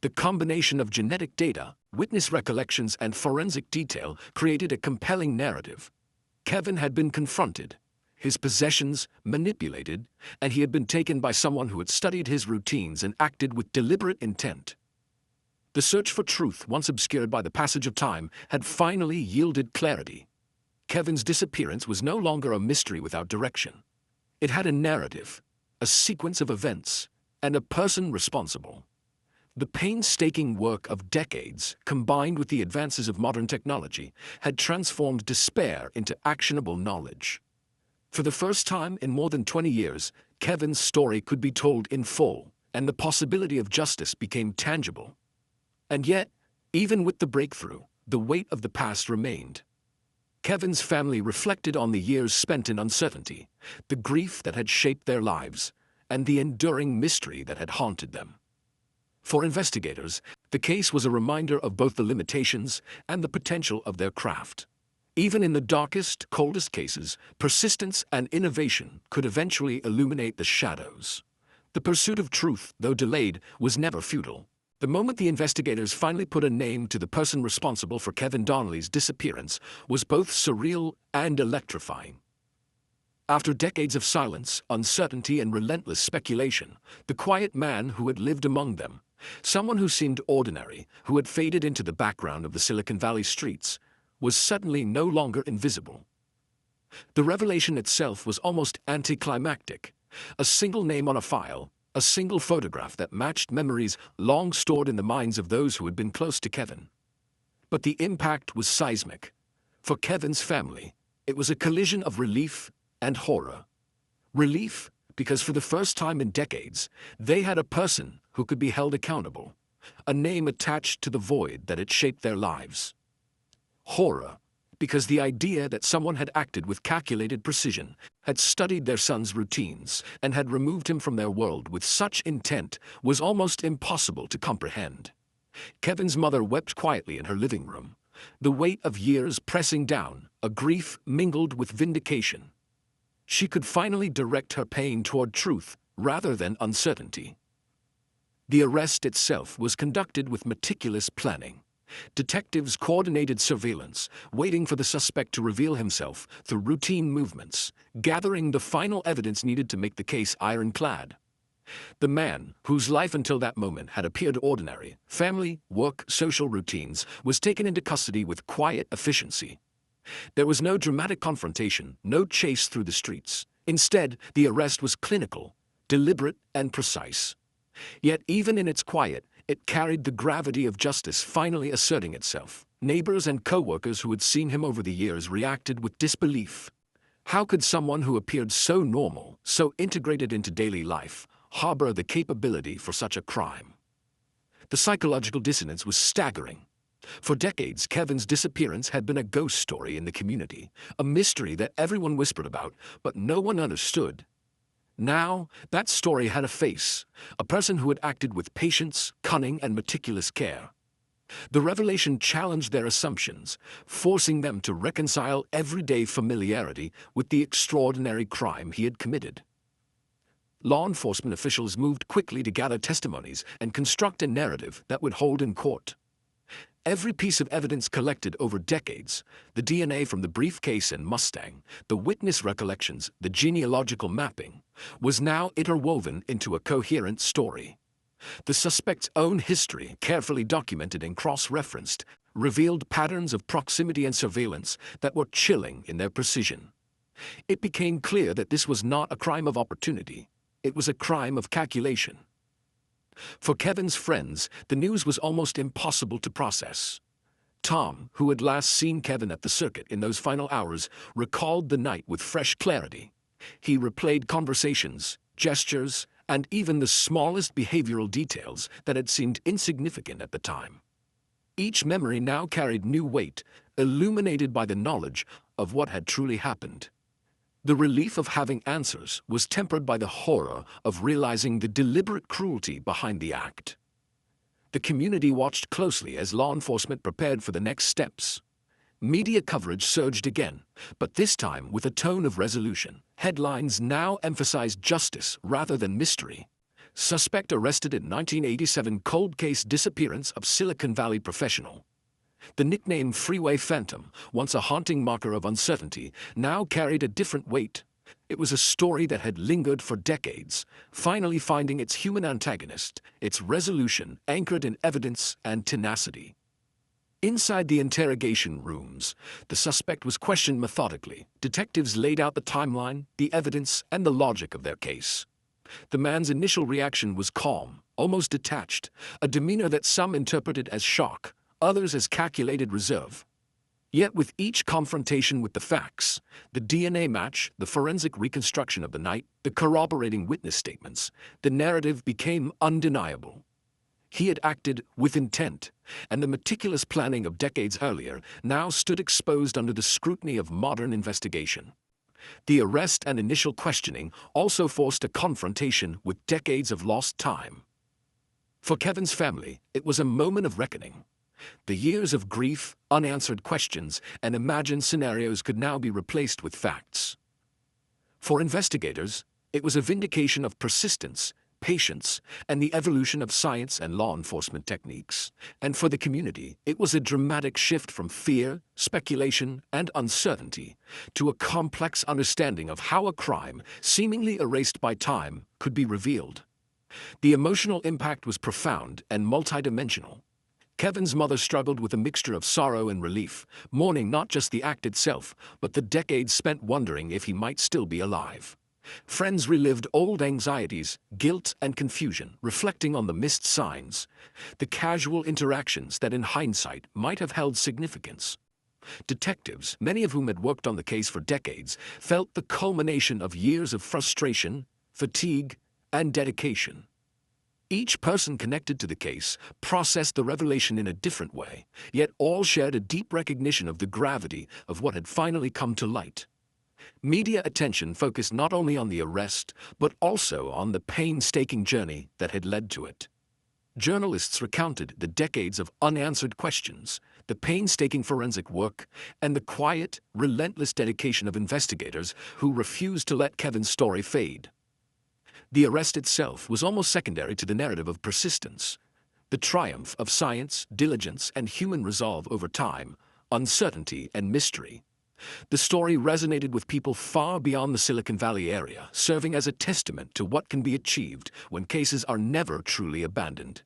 The combination of genetic data, witness recollections, and forensic detail created a compelling narrative. Kevin had been confronted, his possessions manipulated, and he had been taken by someone who had studied his routines and acted with deliberate intent. The search for truth, once obscured by the passage of time, had finally yielded clarity. Kevin's disappearance was no longer a mystery without direction. It had a narrative, a sequence of events, and a person responsible. The painstaking work of decades, combined with the advances of modern technology, had transformed despair into actionable knowledge. For the first time in more than 20 years, Kevin's story could be told in full, and the possibility of justice became tangible. And yet, even with the breakthrough, the weight of the past remained. Kevin's family reflected on the years spent in uncertainty, the grief that had shaped their lives, and the enduring mystery that had haunted them. For investigators, the case was a reminder of both the limitations and the potential of their craft. Even in the darkest, coldest cases, persistence and innovation could eventually illuminate the shadows. The pursuit of truth, though delayed, was never futile. The moment the investigators finally put a name to the person responsible for Kevin Donnelly's disappearance was both surreal and electrifying. After decades of silence, uncertainty, and relentless speculation, the quiet man who had lived among them, someone who seemed ordinary, who had faded into the background of the Silicon Valley streets, was suddenly no longer invisible. The revelation itself was almost anticlimactic. A single name on a file, a single photograph that matched memories long stored in the minds of those who had been close to Kevin. But the impact was seismic. For Kevin's family, it was a collision of relief and horror. Relief, because for the first time in decades, they had a person who could be held accountable, a name attached to the void that had shaped their lives. Horror, because the idea that someone had acted with calculated precision, had studied their son's routines, and had removed him from their world with such intent was almost impossible to comprehend. Kevin's mother wept quietly in her living room, the weight of years pressing down, a grief mingled with vindication. She could finally direct her pain toward truth rather than uncertainty. The arrest itself was conducted with meticulous planning. Detectives coordinated surveillance, waiting for the suspect to reveal himself through routine movements, gathering the final evidence needed to make the case ironclad. The man, whose life until that moment had appeared ordinary, family, work, social routines, was taken into custody with quiet efficiency. There was no dramatic confrontation, no chase through the streets. Instead, the arrest was clinical, deliberate, and precise. Yet even in its quiet, it carried the gravity of justice finally asserting itself. Neighbors and co-workers who had seen him over the years reacted with disbelief. How could someone who appeared so normal, so integrated into daily life, harbor the capability for such a crime? The psychological dissonance was staggering. For decades, Kevin's disappearance had been a ghost story in the community, a mystery that everyone whispered about, but no one understood. Now, that story had a face, a person who had acted with patience, cunning, and meticulous care. The revelation challenged their assumptions, forcing them to reconcile everyday familiarity with the extraordinary crime he had committed. Law enforcement officials moved quickly to gather testimonies and construct a narrative that would hold in court. Every piece of evidence collected over decades, the DNA from the briefcase and Mustang, the witness recollections, the genealogical mapping, was now interwoven into a coherent story. The suspect's own history, carefully documented and cross-referenced, revealed patterns of proximity and surveillance that were chilling in their precision. It became clear that this was not a crime of opportunity. It was a crime of calculation. For Kevin's friends, the news was almost impossible to process. Tom, who had last seen Kevin at the circuit in those final hours, recalled the night with fresh clarity. He replayed conversations, gestures, and even the smallest behavioral details that had seemed insignificant at the time. Each memory now carried new weight, illuminated by the knowledge of what had truly happened. The relief of having answers was tempered by the horror of realizing the deliberate cruelty behind the act. The community watched closely as law enforcement prepared for the next steps. Media coverage surged again, but this time with a tone of resolution. Headlines now emphasized justice rather than mystery. Suspect arrested in 1987 cold case disappearance of Silicon Valley professional. The nickname Freeway Phantom, once a haunting marker of uncertainty, now carried a different weight. It was a story that had lingered for decades, finally finding its human antagonist, its resolution anchored in evidence and tenacity. Inside the interrogation rooms, the suspect was questioned methodically. Detectives laid out the timeline, the evidence, and the logic of their case. The man's initial reaction was calm, almost detached, a demeanor that some interpreted as shock, others as calculated reserve. Yet with each confrontation with the facts, the DNA match, the forensic reconstruction of the night, the corroborating witness statements, the narrative became undeniable. He had acted with intent, and the meticulous planning of decades earlier now stood exposed under the scrutiny of modern investigation. The arrest and initial questioning also forced a confrontation with decades of lost time. For Kevin's family, it was a moment of reckoning. The years of grief, unanswered questions, and imagined scenarios could now be replaced with facts. For investigators, it was a vindication of persistence, patience, and the evolution of science and law enforcement techniques. And for the community, it was a dramatic shift from fear, speculation, and uncertainty to a complex understanding of how a crime, seemingly erased by time, could be revealed. The emotional impact was profound and multidimensional. Kevin's mother struggled with a mixture of sorrow and relief, mourning not just the act itself, but the decades spent wondering if he might still be alive. Friends relived old anxieties, guilt, and confusion, reflecting on the missed signs, the casual interactions that in hindsight might have held significance. Detectives, many of whom had worked on the case for decades, felt the culmination of years of frustration, fatigue, and dedication. Each person connected to the case processed the revelation in a different way, yet all shared a deep recognition of the gravity of what had finally come to light. Media attention focused not only on the arrest, but also on the painstaking journey that had led to it. Journalists recounted the decades of unanswered questions, the painstaking forensic work, and the quiet, relentless dedication of investigators who refused to let Kevin's story fade. The arrest itself was almost secondary to the narrative of persistence, the triumph of science, diligence, and human resolve over time, uncertainty, and mystery. The story resonated with people far beyond the Silicon Valley area, serving as a testament to what can be achieved when cases are never truly abandoned.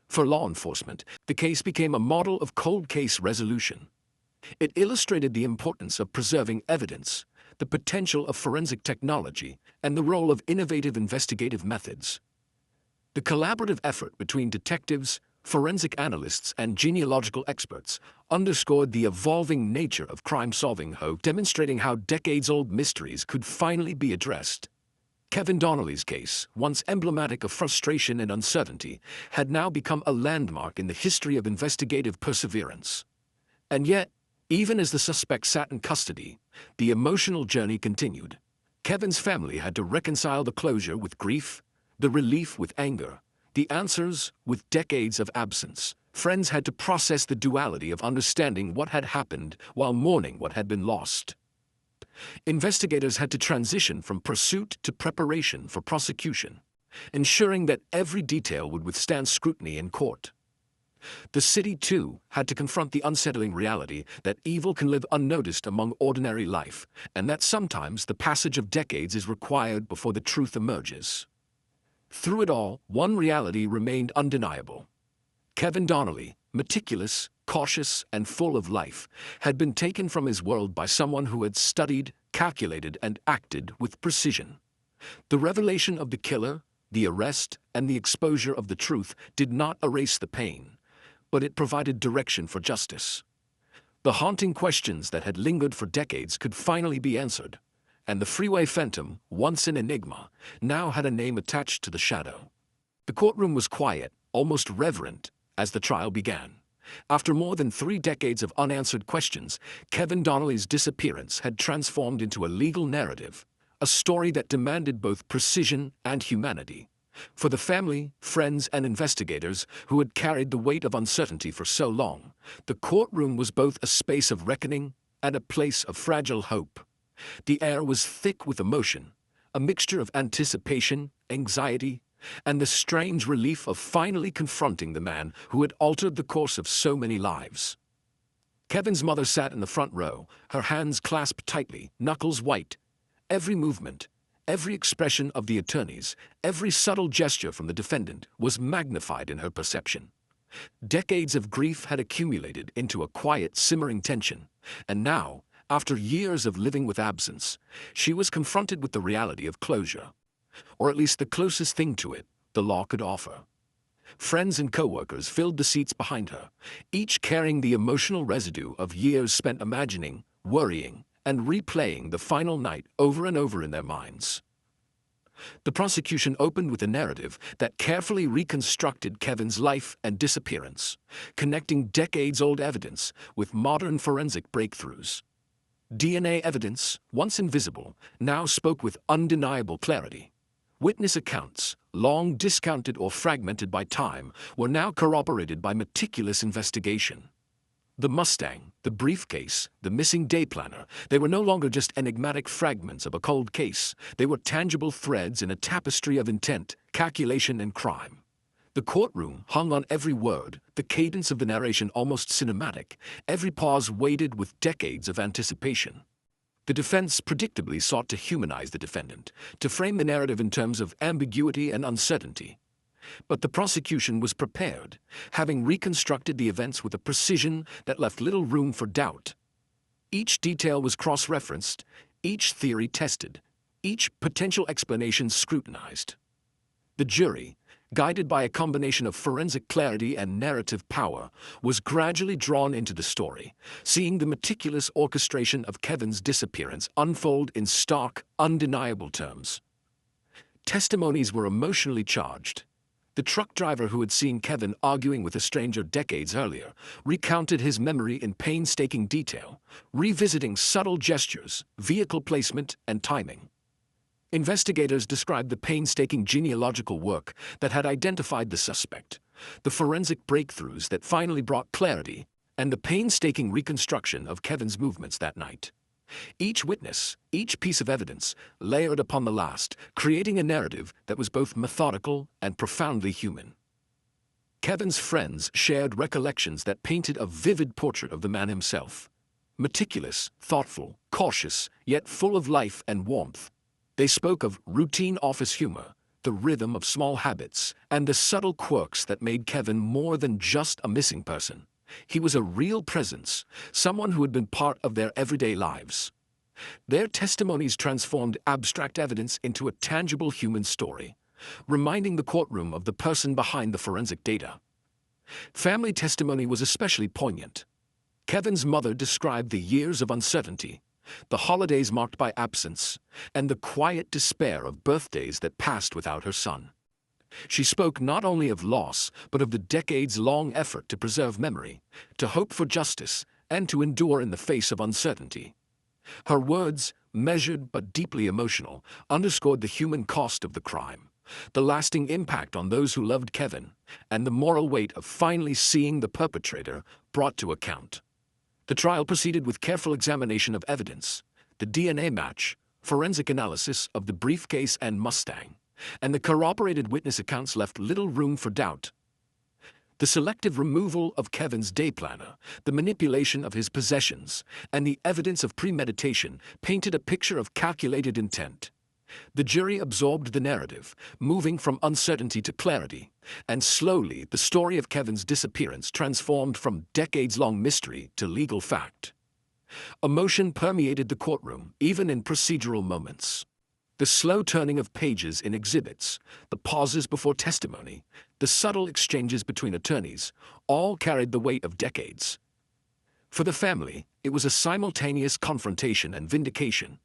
For law enforcement, the case became a model of cold case resolution. It illustrated the importance of preserving evidence, the potential of forensic technology, and the role of innovative investigative methods. The collaborative effort between detectives, forensic analysts, and genealogical experts underscored the evolving nature of crime-solving, demonstrating how decades-old mysteries could finally be addressed. Kevin Donnelly's case, once emblematic of frustration and uncertainty, had now become a landmark in the history of investigative perseverance. And yet, even as the suspect sat in custody, the emotional journey continued. Kevin's family had to reconcile the closure with grief, the relief with anger, the answers with decades of absence. Friends had to process the duality of understanding what had happened while mourning what had been lost. Investigators had to transition from pursuit to preparation for prosecution, ensuring that every detail would withstand scrutiny in court. The city, too, had to confront the unsettling reality that evil can live unnoticed among ordinary life, and that sometimes the passage of decades is required before the truth emerges. Through it all, one reality remained undeniable. Kevin Donnelly, meticulous, cautious, and full of life, had been taken from his world by someone who had studied, calculated, and acted with precision. The revelation of the killer, the arrest, and the exposure of the truth did not erase the pain, but it provided direction for justice. The haunting questions that had lingered for decades could finally be answered, and the freeway phantom, once an enigma, now had a name attached to the shadow. The courtroom was quiet, almost reverent, as the trial began. After more than 3 decades of unanswered questions, Kevin Donnelly's disappearance had transformed into a legal narrative, a story that demanded both precision and humanity. For the family, friends, and investigators who had carried the weight of uncertainty for so long, the courtroom was both a space of reckoning and a place of fragile hope. The air was thick with emotion, a mixture of anticipation, anxiety, and the strange relief of finally confronting the man who had altered the course of so many lives. Kevin's mother sat in the front row, her hands clasped tightly, knuckles white. Every movement, every expression of the attorneys, every subtle gesture from the defendant was magnified in her perception. Decades of grief had accumulated into a quiet, simmering tension, and now, after years of living with absence, she was confronted with the reality of closure, or at least the closest thing to it the law could offer. Friends and co-workers filled the seats behind her, each carrying the emotional residue of years spent imagining, worrying, and replaying the final night over and over in their minds. The prosecution opened with a narrative that carefully reconstructed Kevin's life and disappearance, connecting decades-old evidence with modern forensic breakthroughs. DNA evidence, once invisible, now spoke with undeniable clarity. Witness accounts, long discounted or fragmented by time, were now corroborated by meticulous investigation. The Mustang, the briefcase, the missing day planner, they were no longer just enigmatic fragments of a cold case. They were tangible threads in a tapestry of intent, calculation, and crime. The courtroom hung on every word, the cadence of the narration almost cinematic, every pause weighted with decades of anticipation. The defense predictably sought to humanize the defendant, to frame the narrative in terms of ambiguity and uncertainty. But the prosecution was prepared, having reconstructed the events with a precision that left little room for doubt. Each detail was cross-referenced, each theory tested, each potential explanation scrutinized. The jury, guided by a combination of forensic clarity and narrative power, was gradually drawn into the story, seeing the meticulous orchestration of Kevin's disappearance unfold in stark, undeniable terms. Testimonies were emotionally charged. The truck driver who had seen Kevin arguing with a stranger decades earlier recounted his memory in painstaking detail, revisiting subtle gestures, vehicle placement, and timing. Investigators described the painstaking genealogical work that had identified the suspect, the forensic breakthroughs that finally brought clarity, and the painstaking reconstruction of Kevin's movements that night. Each witness, each piece of evidence, layered upon the last, creating a narrative that was both methodical and profoundly human. Kevin's friends shared recollections that painted a vivid portrait of the man himself. Meticulous, thoughtful, cautious, yet full of life and warmth. They spoke of routine office humor, the rhythm of small habits, and the subtle quirks that made Kevin more than just a missing person. He was a real presence, someone who had been part of their everyday lives. Their testimonies transformed abstract evidence into a tangible human story, reminding the courtroom of the person behind the forensic data. Family testimony was especially poignant. Kevin's mother described the years of uncertainty, the holidays marked by absence, and the quiet despair of birthdays that passed without her son. She spoke not only of loss, but of the decades-long effort to preserve memory, to hope for justice, and to endure in the face of uncertainty. Her words, measured but deeply emotional, underscored the human cost of the crime, the lasting impact on those who loved Kevin, and the moral weight of finally seeing the perpetrator brought to account. The trial proceeded with careful examination of evidence, the DNA match, forensic analysis of the briefcase and Mustang, and the corroborated witness accounts left little room for doubt. The selective removal of Kevin's day planner, the manipulation of his possessions, and the evidence of premeditation painted a picture of calculated intent. The jury absorbed the narrative, moving from uncertainty to clarity, and slowly the story of Kevin's disappearance transformed from decades-long mystery to legal fact. Emotion permeated the courtroom, even in procedural moments. The slow turning of pages in exhibits, the pauses before testimony, the subtle exchanges between attorneys, all carried the weight of decades. For the family, it was a simultaneous confrontation and vindication,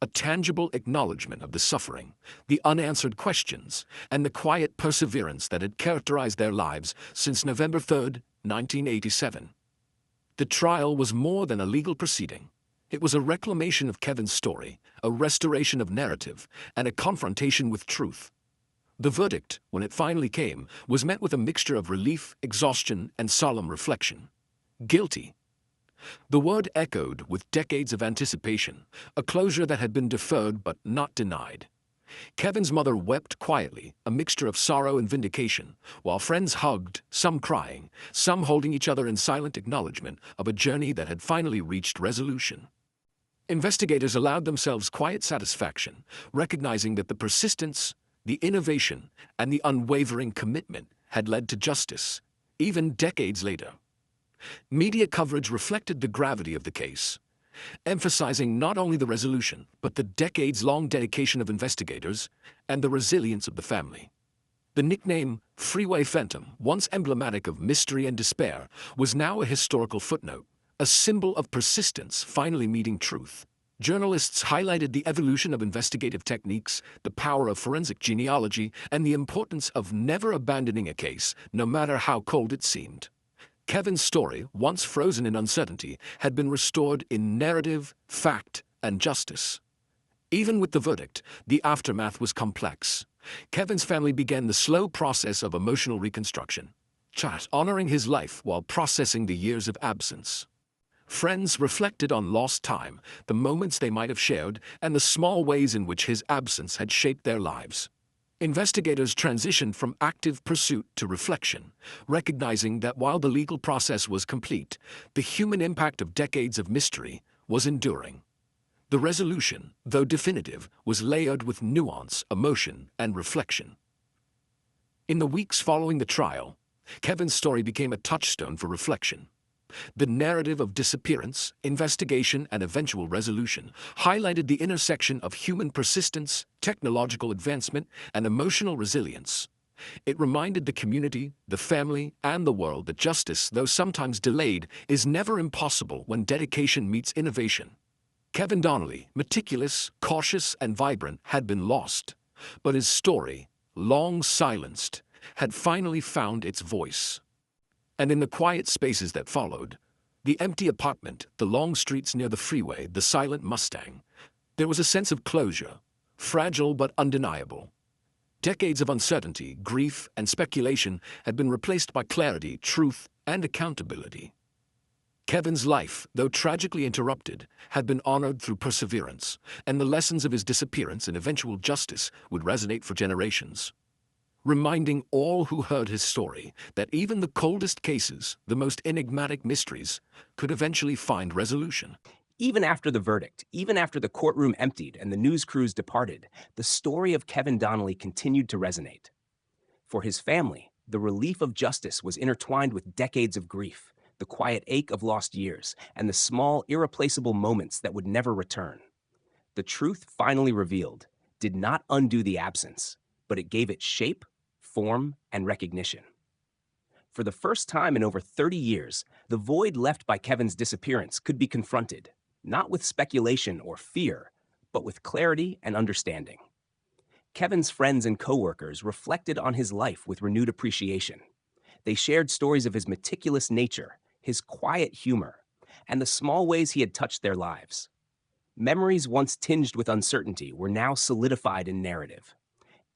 a tangible acknowledgement of the suffering, the unanswered questions, and the quiet perseverance that had characterized their lives since November 3, 1987. The trial was more than a legal proceeding. It was a reclamation of Kevin's story, a restoration of narrative, and a confrontation with truth. The verdict, when it finally came, was met with a mixture of relief, exhaustion, and solemn reflection. Guilty. The word echoed with decades of anticipation, a closure that had been deferred but not denied. Kevin's mother wept quietly, a mixture of sorrow and vindication, while friends hugged, some crying, some holding each other in silent acknowledgement of a journey that had finally reached resolution. Investigators allowed themselves quiet satisfaction, recognizing that the persistence, the innovation, and the unwavering commitment had led to justice, even decades later. Media coverage reflected the gravity of the case, emphasizing not only the resolution, but the decades-long dedication of investigators and the resilience of the family. The nickname Freeway Phantom, once emblematic of mystery and despair, was now a historical footnote, a symbol of persistence finally meeting truth. Journalists highlighted the evolution of investigative techniques, the power of forensic genealogy, and the importance of never abandoning a case, no matter how cold it seemed. Kevin's story, once frozen in uncertainty, had been restored in narrative, fact, and justice. Even with the verdict, the aftermath was complex. Kevin's family began the slow process of emotional reconstruction, honoring his life while processing the years of absence. Friends reflected on lost time, the moments they might have shared, and the small ways in which his absence had shaped their lives. Investigators transitioned from active pursuit to reflection, recognizing that while the legal process was complete, the human impact of decades of mystery was enduring. The resolution, though definitive, was layered with nuance, emotion, and reflection. In the weeks following the trial, Kevin's story became a touchstone for reflection. The narrative of disappearance, investigation, and eventual resolution highlighted the intersection of human persistence, technological advancement, and emotional resilience. It reminded the community, the family, and the world that justice, though sometimes delayed, is never impossible when dedication meets innovation. Kevin Donnelly, meticulous, cautious, and vibrant, had been lost, but his story, long silenced, had finally found its voice. And in the quiet spaces that followed, the empty apartment, the long streets near the freeway, the silent Mustang, there was a sense of closure, fragile but undeniable. Decades of uncertainty, grief, and speculation had been replaced by clarity, truth, and accountability. Kevin's life, though tragically interrupted, had been honored through perseverance, and the lessons of his disappearance and eventual justice would resonate for generations, reminding all who heard his story that even the coldest cases, the most enigmatic mysteries, could eventually find resolution. Even after the verdict, even after the courtroom emptied and the news crews departed, the story of Kevin Donnelly continued to resonate. For his family, the relief of justice was intertwined with decades of grief, the quiet ache of lost years, and the small, irreplaceable moments that would never return. The truth finally revealed did not undo the absence, but it gave it shape, form, and recognition. For the first time in over 30 years, the void left by Kevin's disappearance could be confronted, not with speculation or fear, but with clarity and understanding. Kevin's friends and coworkers reflected on his life with renewed appreciation. They shared stories of his meticulous nature, his quiet humor, and the small ways he had touched their lives. Memories once tinged with uncertainty were now solidified in narrative.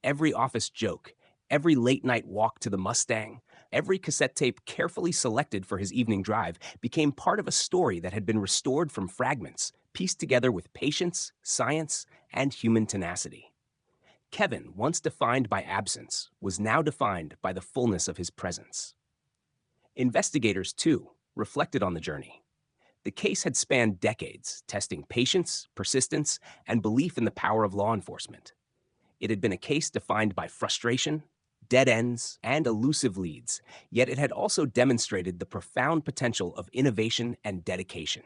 Every office joke, every late-night walk to the Mustang, every cassette tape carefully selected for his evening drive became part of a story that had been restored from fragments, pieced together with patience, science, and human tenacity. Kevin, once defined by absence, was now defined by the fullness of his presence. Investigators, too, reflected on the journey. The case had spanned decades, testing patience, persistence, and belief in the power of law enforcement. It had been a case defined by frustration, dead ends, and elusive leads, yet it had also demonstrated the profound potential of innovation and dedication.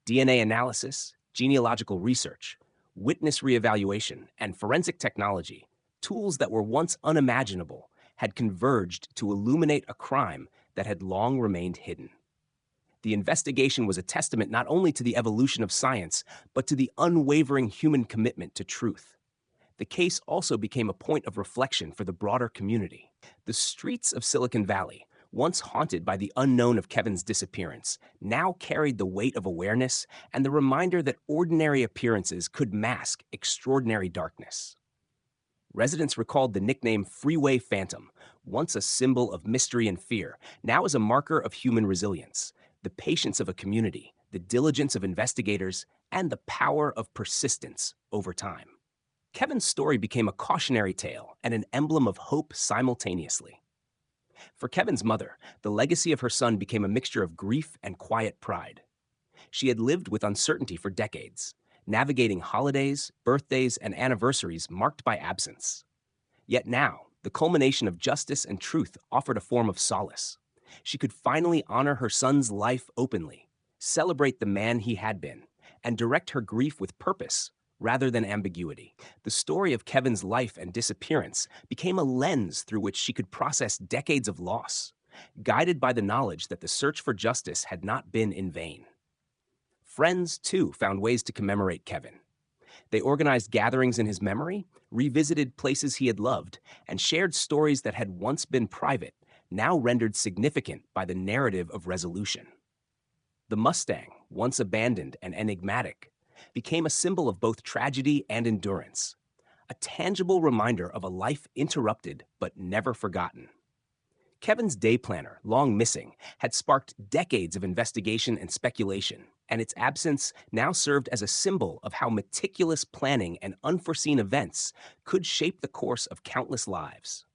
DNA analysis, genealogical research, witness reevaluation, and forensic technology, tools that were once unimaginable, had converged to illuminate a crime that had long remained hidden. The investigation was a testament not only to the evolution of science, but to the unwavering human commitment to truth. The case also became a point of reflection for the broader community. The streets of Silicon Valley, once haunted by the unknown of Kevin's disappearance, now carried the weight of awareness and the reminder that ordinary appearances could mask extraordinary darkness. Residents recalled the nickname Freeway Phantom, once a symbol of mystery and fear, now as a marker of human resilience, the patience of a community, the diligence of investigators, and the power of persistence over time. Kevin's story became a cautionary tale and an emblem of hope simultaneously. For Kevin's mother, the legacy of her son became a mixture of grief and quiet pride. She had lived with uncertainty for decades, navigating holidays, birthdays, and anniversaries marked by absence. Yet now, the culmination of justice and truth offered a form of solace. She could finally honor her son's life openly, celebrate the man he had been, and direct her grief with purpose rather than ambiguity. The story of Kevin's life and disappearance became a lens through which she could process decades of loss, guided by the knowledge that the search for justice had not been in vain. Friends, too, found ways to commemorate Kevin. They organized gatherings in his memory, revisited places he had loved, and shared stories that had once been private, now rendered significant by the narrative of resolution. The Mustang, once abandoned and enigmatic, became a symbol of both tragedy and endurance, a tangible reminder of a life interrupted but never forgotten. Kevin's day planner, long missing, had sparked decades of investigation and speculation, and its absence now served as a symbol of how meticulous planning and unforeseen events could shape the course of countless lives.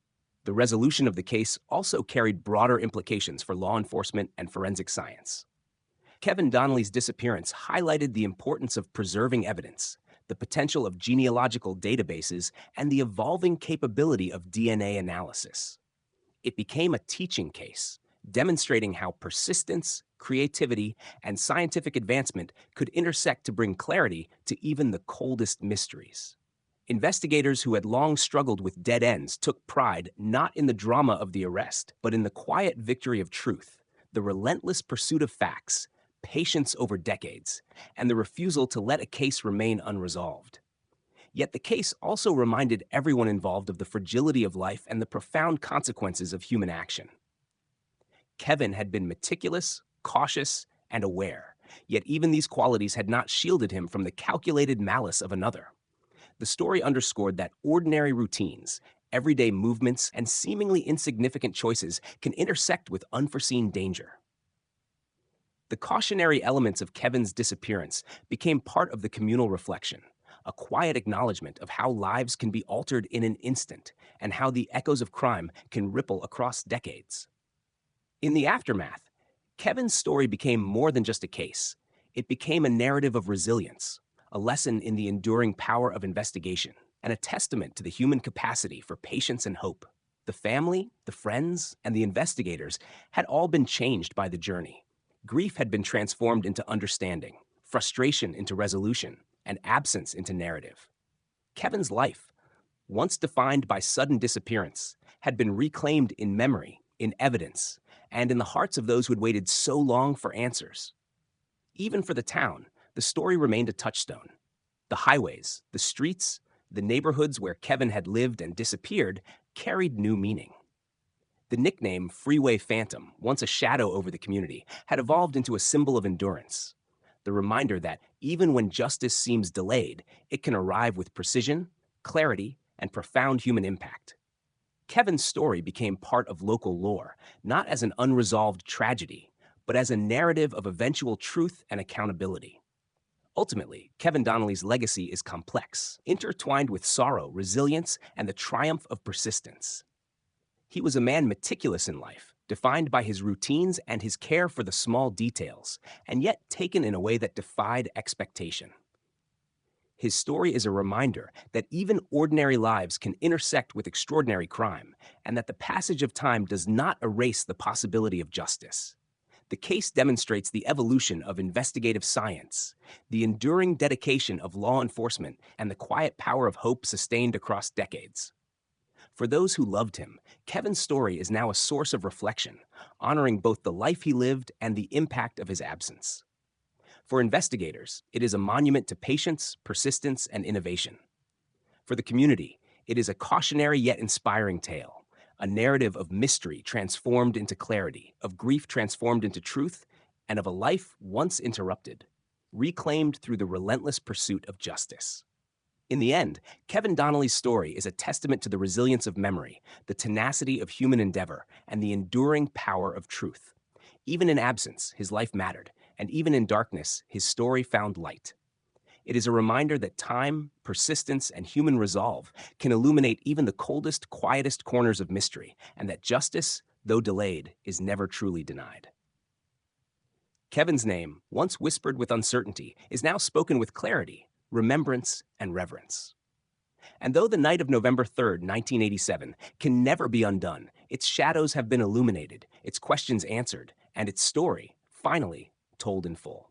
The resolution of the case also carried broader implications for law enforcement and forensic science. Kevin Donnelly's disappearance highlighted the importance of preserving evidence, the potential of genealogical databases, and the evolving capability of DNA analysis. It became a teaching case, demonstrating how persistence, creativity, and scientific advancement could intersect to bring clarity to even the coldest mysteries. Investigators who had long struggled with dead ends took pride not in the drama of the arrest, but in the quiet victory of truth, the relentless pursuit of facts, patience over decades, and the refusal to let a case remain unresolved. Yet the case also reminded everyone involved of the fragility of life and the profound consequences of human action. Kevin had been meticulous, cautious, and aware, yet even these qualities had not shielded him from the calculated malice of another. The story underscored that ordinary routines, everyday movements, and seemingly insignificant choices can intersect with unforeseen danger. The cautionary elements of Kevin's disappearance became part of the communal reflection, a quiet acknowledgement of how lives can be altered in an instant and how the echoes of crime can ripple across decades. In the aftermath, Kevin's story became more than just a case. It became a narrative of resilience, a lesson in the enduring power of investigation, and a testament to the human capacity for patience and hope. The family, the friends, and the investigators had all been changed by the journey. Grief had been transformed into understanding, frustration into resolution, and absence into narrative. Kevin's life, once defined by sudden disappearance, had been reclaimed in memory, in evidence, and in the hearts of those who had waited so long for answers. Even for the town, the story remained a touchstone. The highways, the streets, the neighborhoods where Kevin had lived and disappeared carried new meaning. The nickname Freeway Phantom, once a shadow over the community, had evolved into a symbol of endurance. The reminder that even when justice seems delayed, it can arrive with precision, clarity, and profound human impact. Kevin's story became part of local lore, not as an unresolved tragedy, but as a narrative of eventual truth and accountability. Ultimately, Kevin Donnelly's legacy is complex, intertwined with sorrow, resilience, and the triumph of persistence. He was a man meticulous in life, defined by his routines and his care for the small details, and yet taken in a way that defied expectation. His story is a reminder that even ordinary lives can intersect with extraordinary crime, and that the passage of time does not erase the possibility of justice. The case demonstrates the evolution of investigative science, the enduring dedication of law enforcement, and the quiet power of hope sustained across decades. For those who loved him, Kevin's story is now a source of reflection, honoring both the life he lived and the impact of his absence. For investigators, it is a monument to patience, persistence, and innovation. For the community, it is a cautionary yet inspiring tale, a narrative of mystery transformed into clarity, of grief transformed into truth, and of a life once interrupted, reclaimed through the relentless pursuit of justice. In the end, Kevin Donnelly's story is a testament to the resilience of memory, the tenacity of human endeavor, and the enduring power of truth. Even in absence, his life mattered, and even in darkness, his story found light. It is a reminder that time, persistence, and human resolve can illuminate even the coldest, quietest corners of mystery, and that justice, though delayed, is never truly denied. Kevin's name, once whispered with uncertainty, is now spoken with clarity, remembrance, and reverence. And though the night of November 3rd, 1987, can never be undone, its shadows have been illuminated, its questions answered, and its story finally told in full.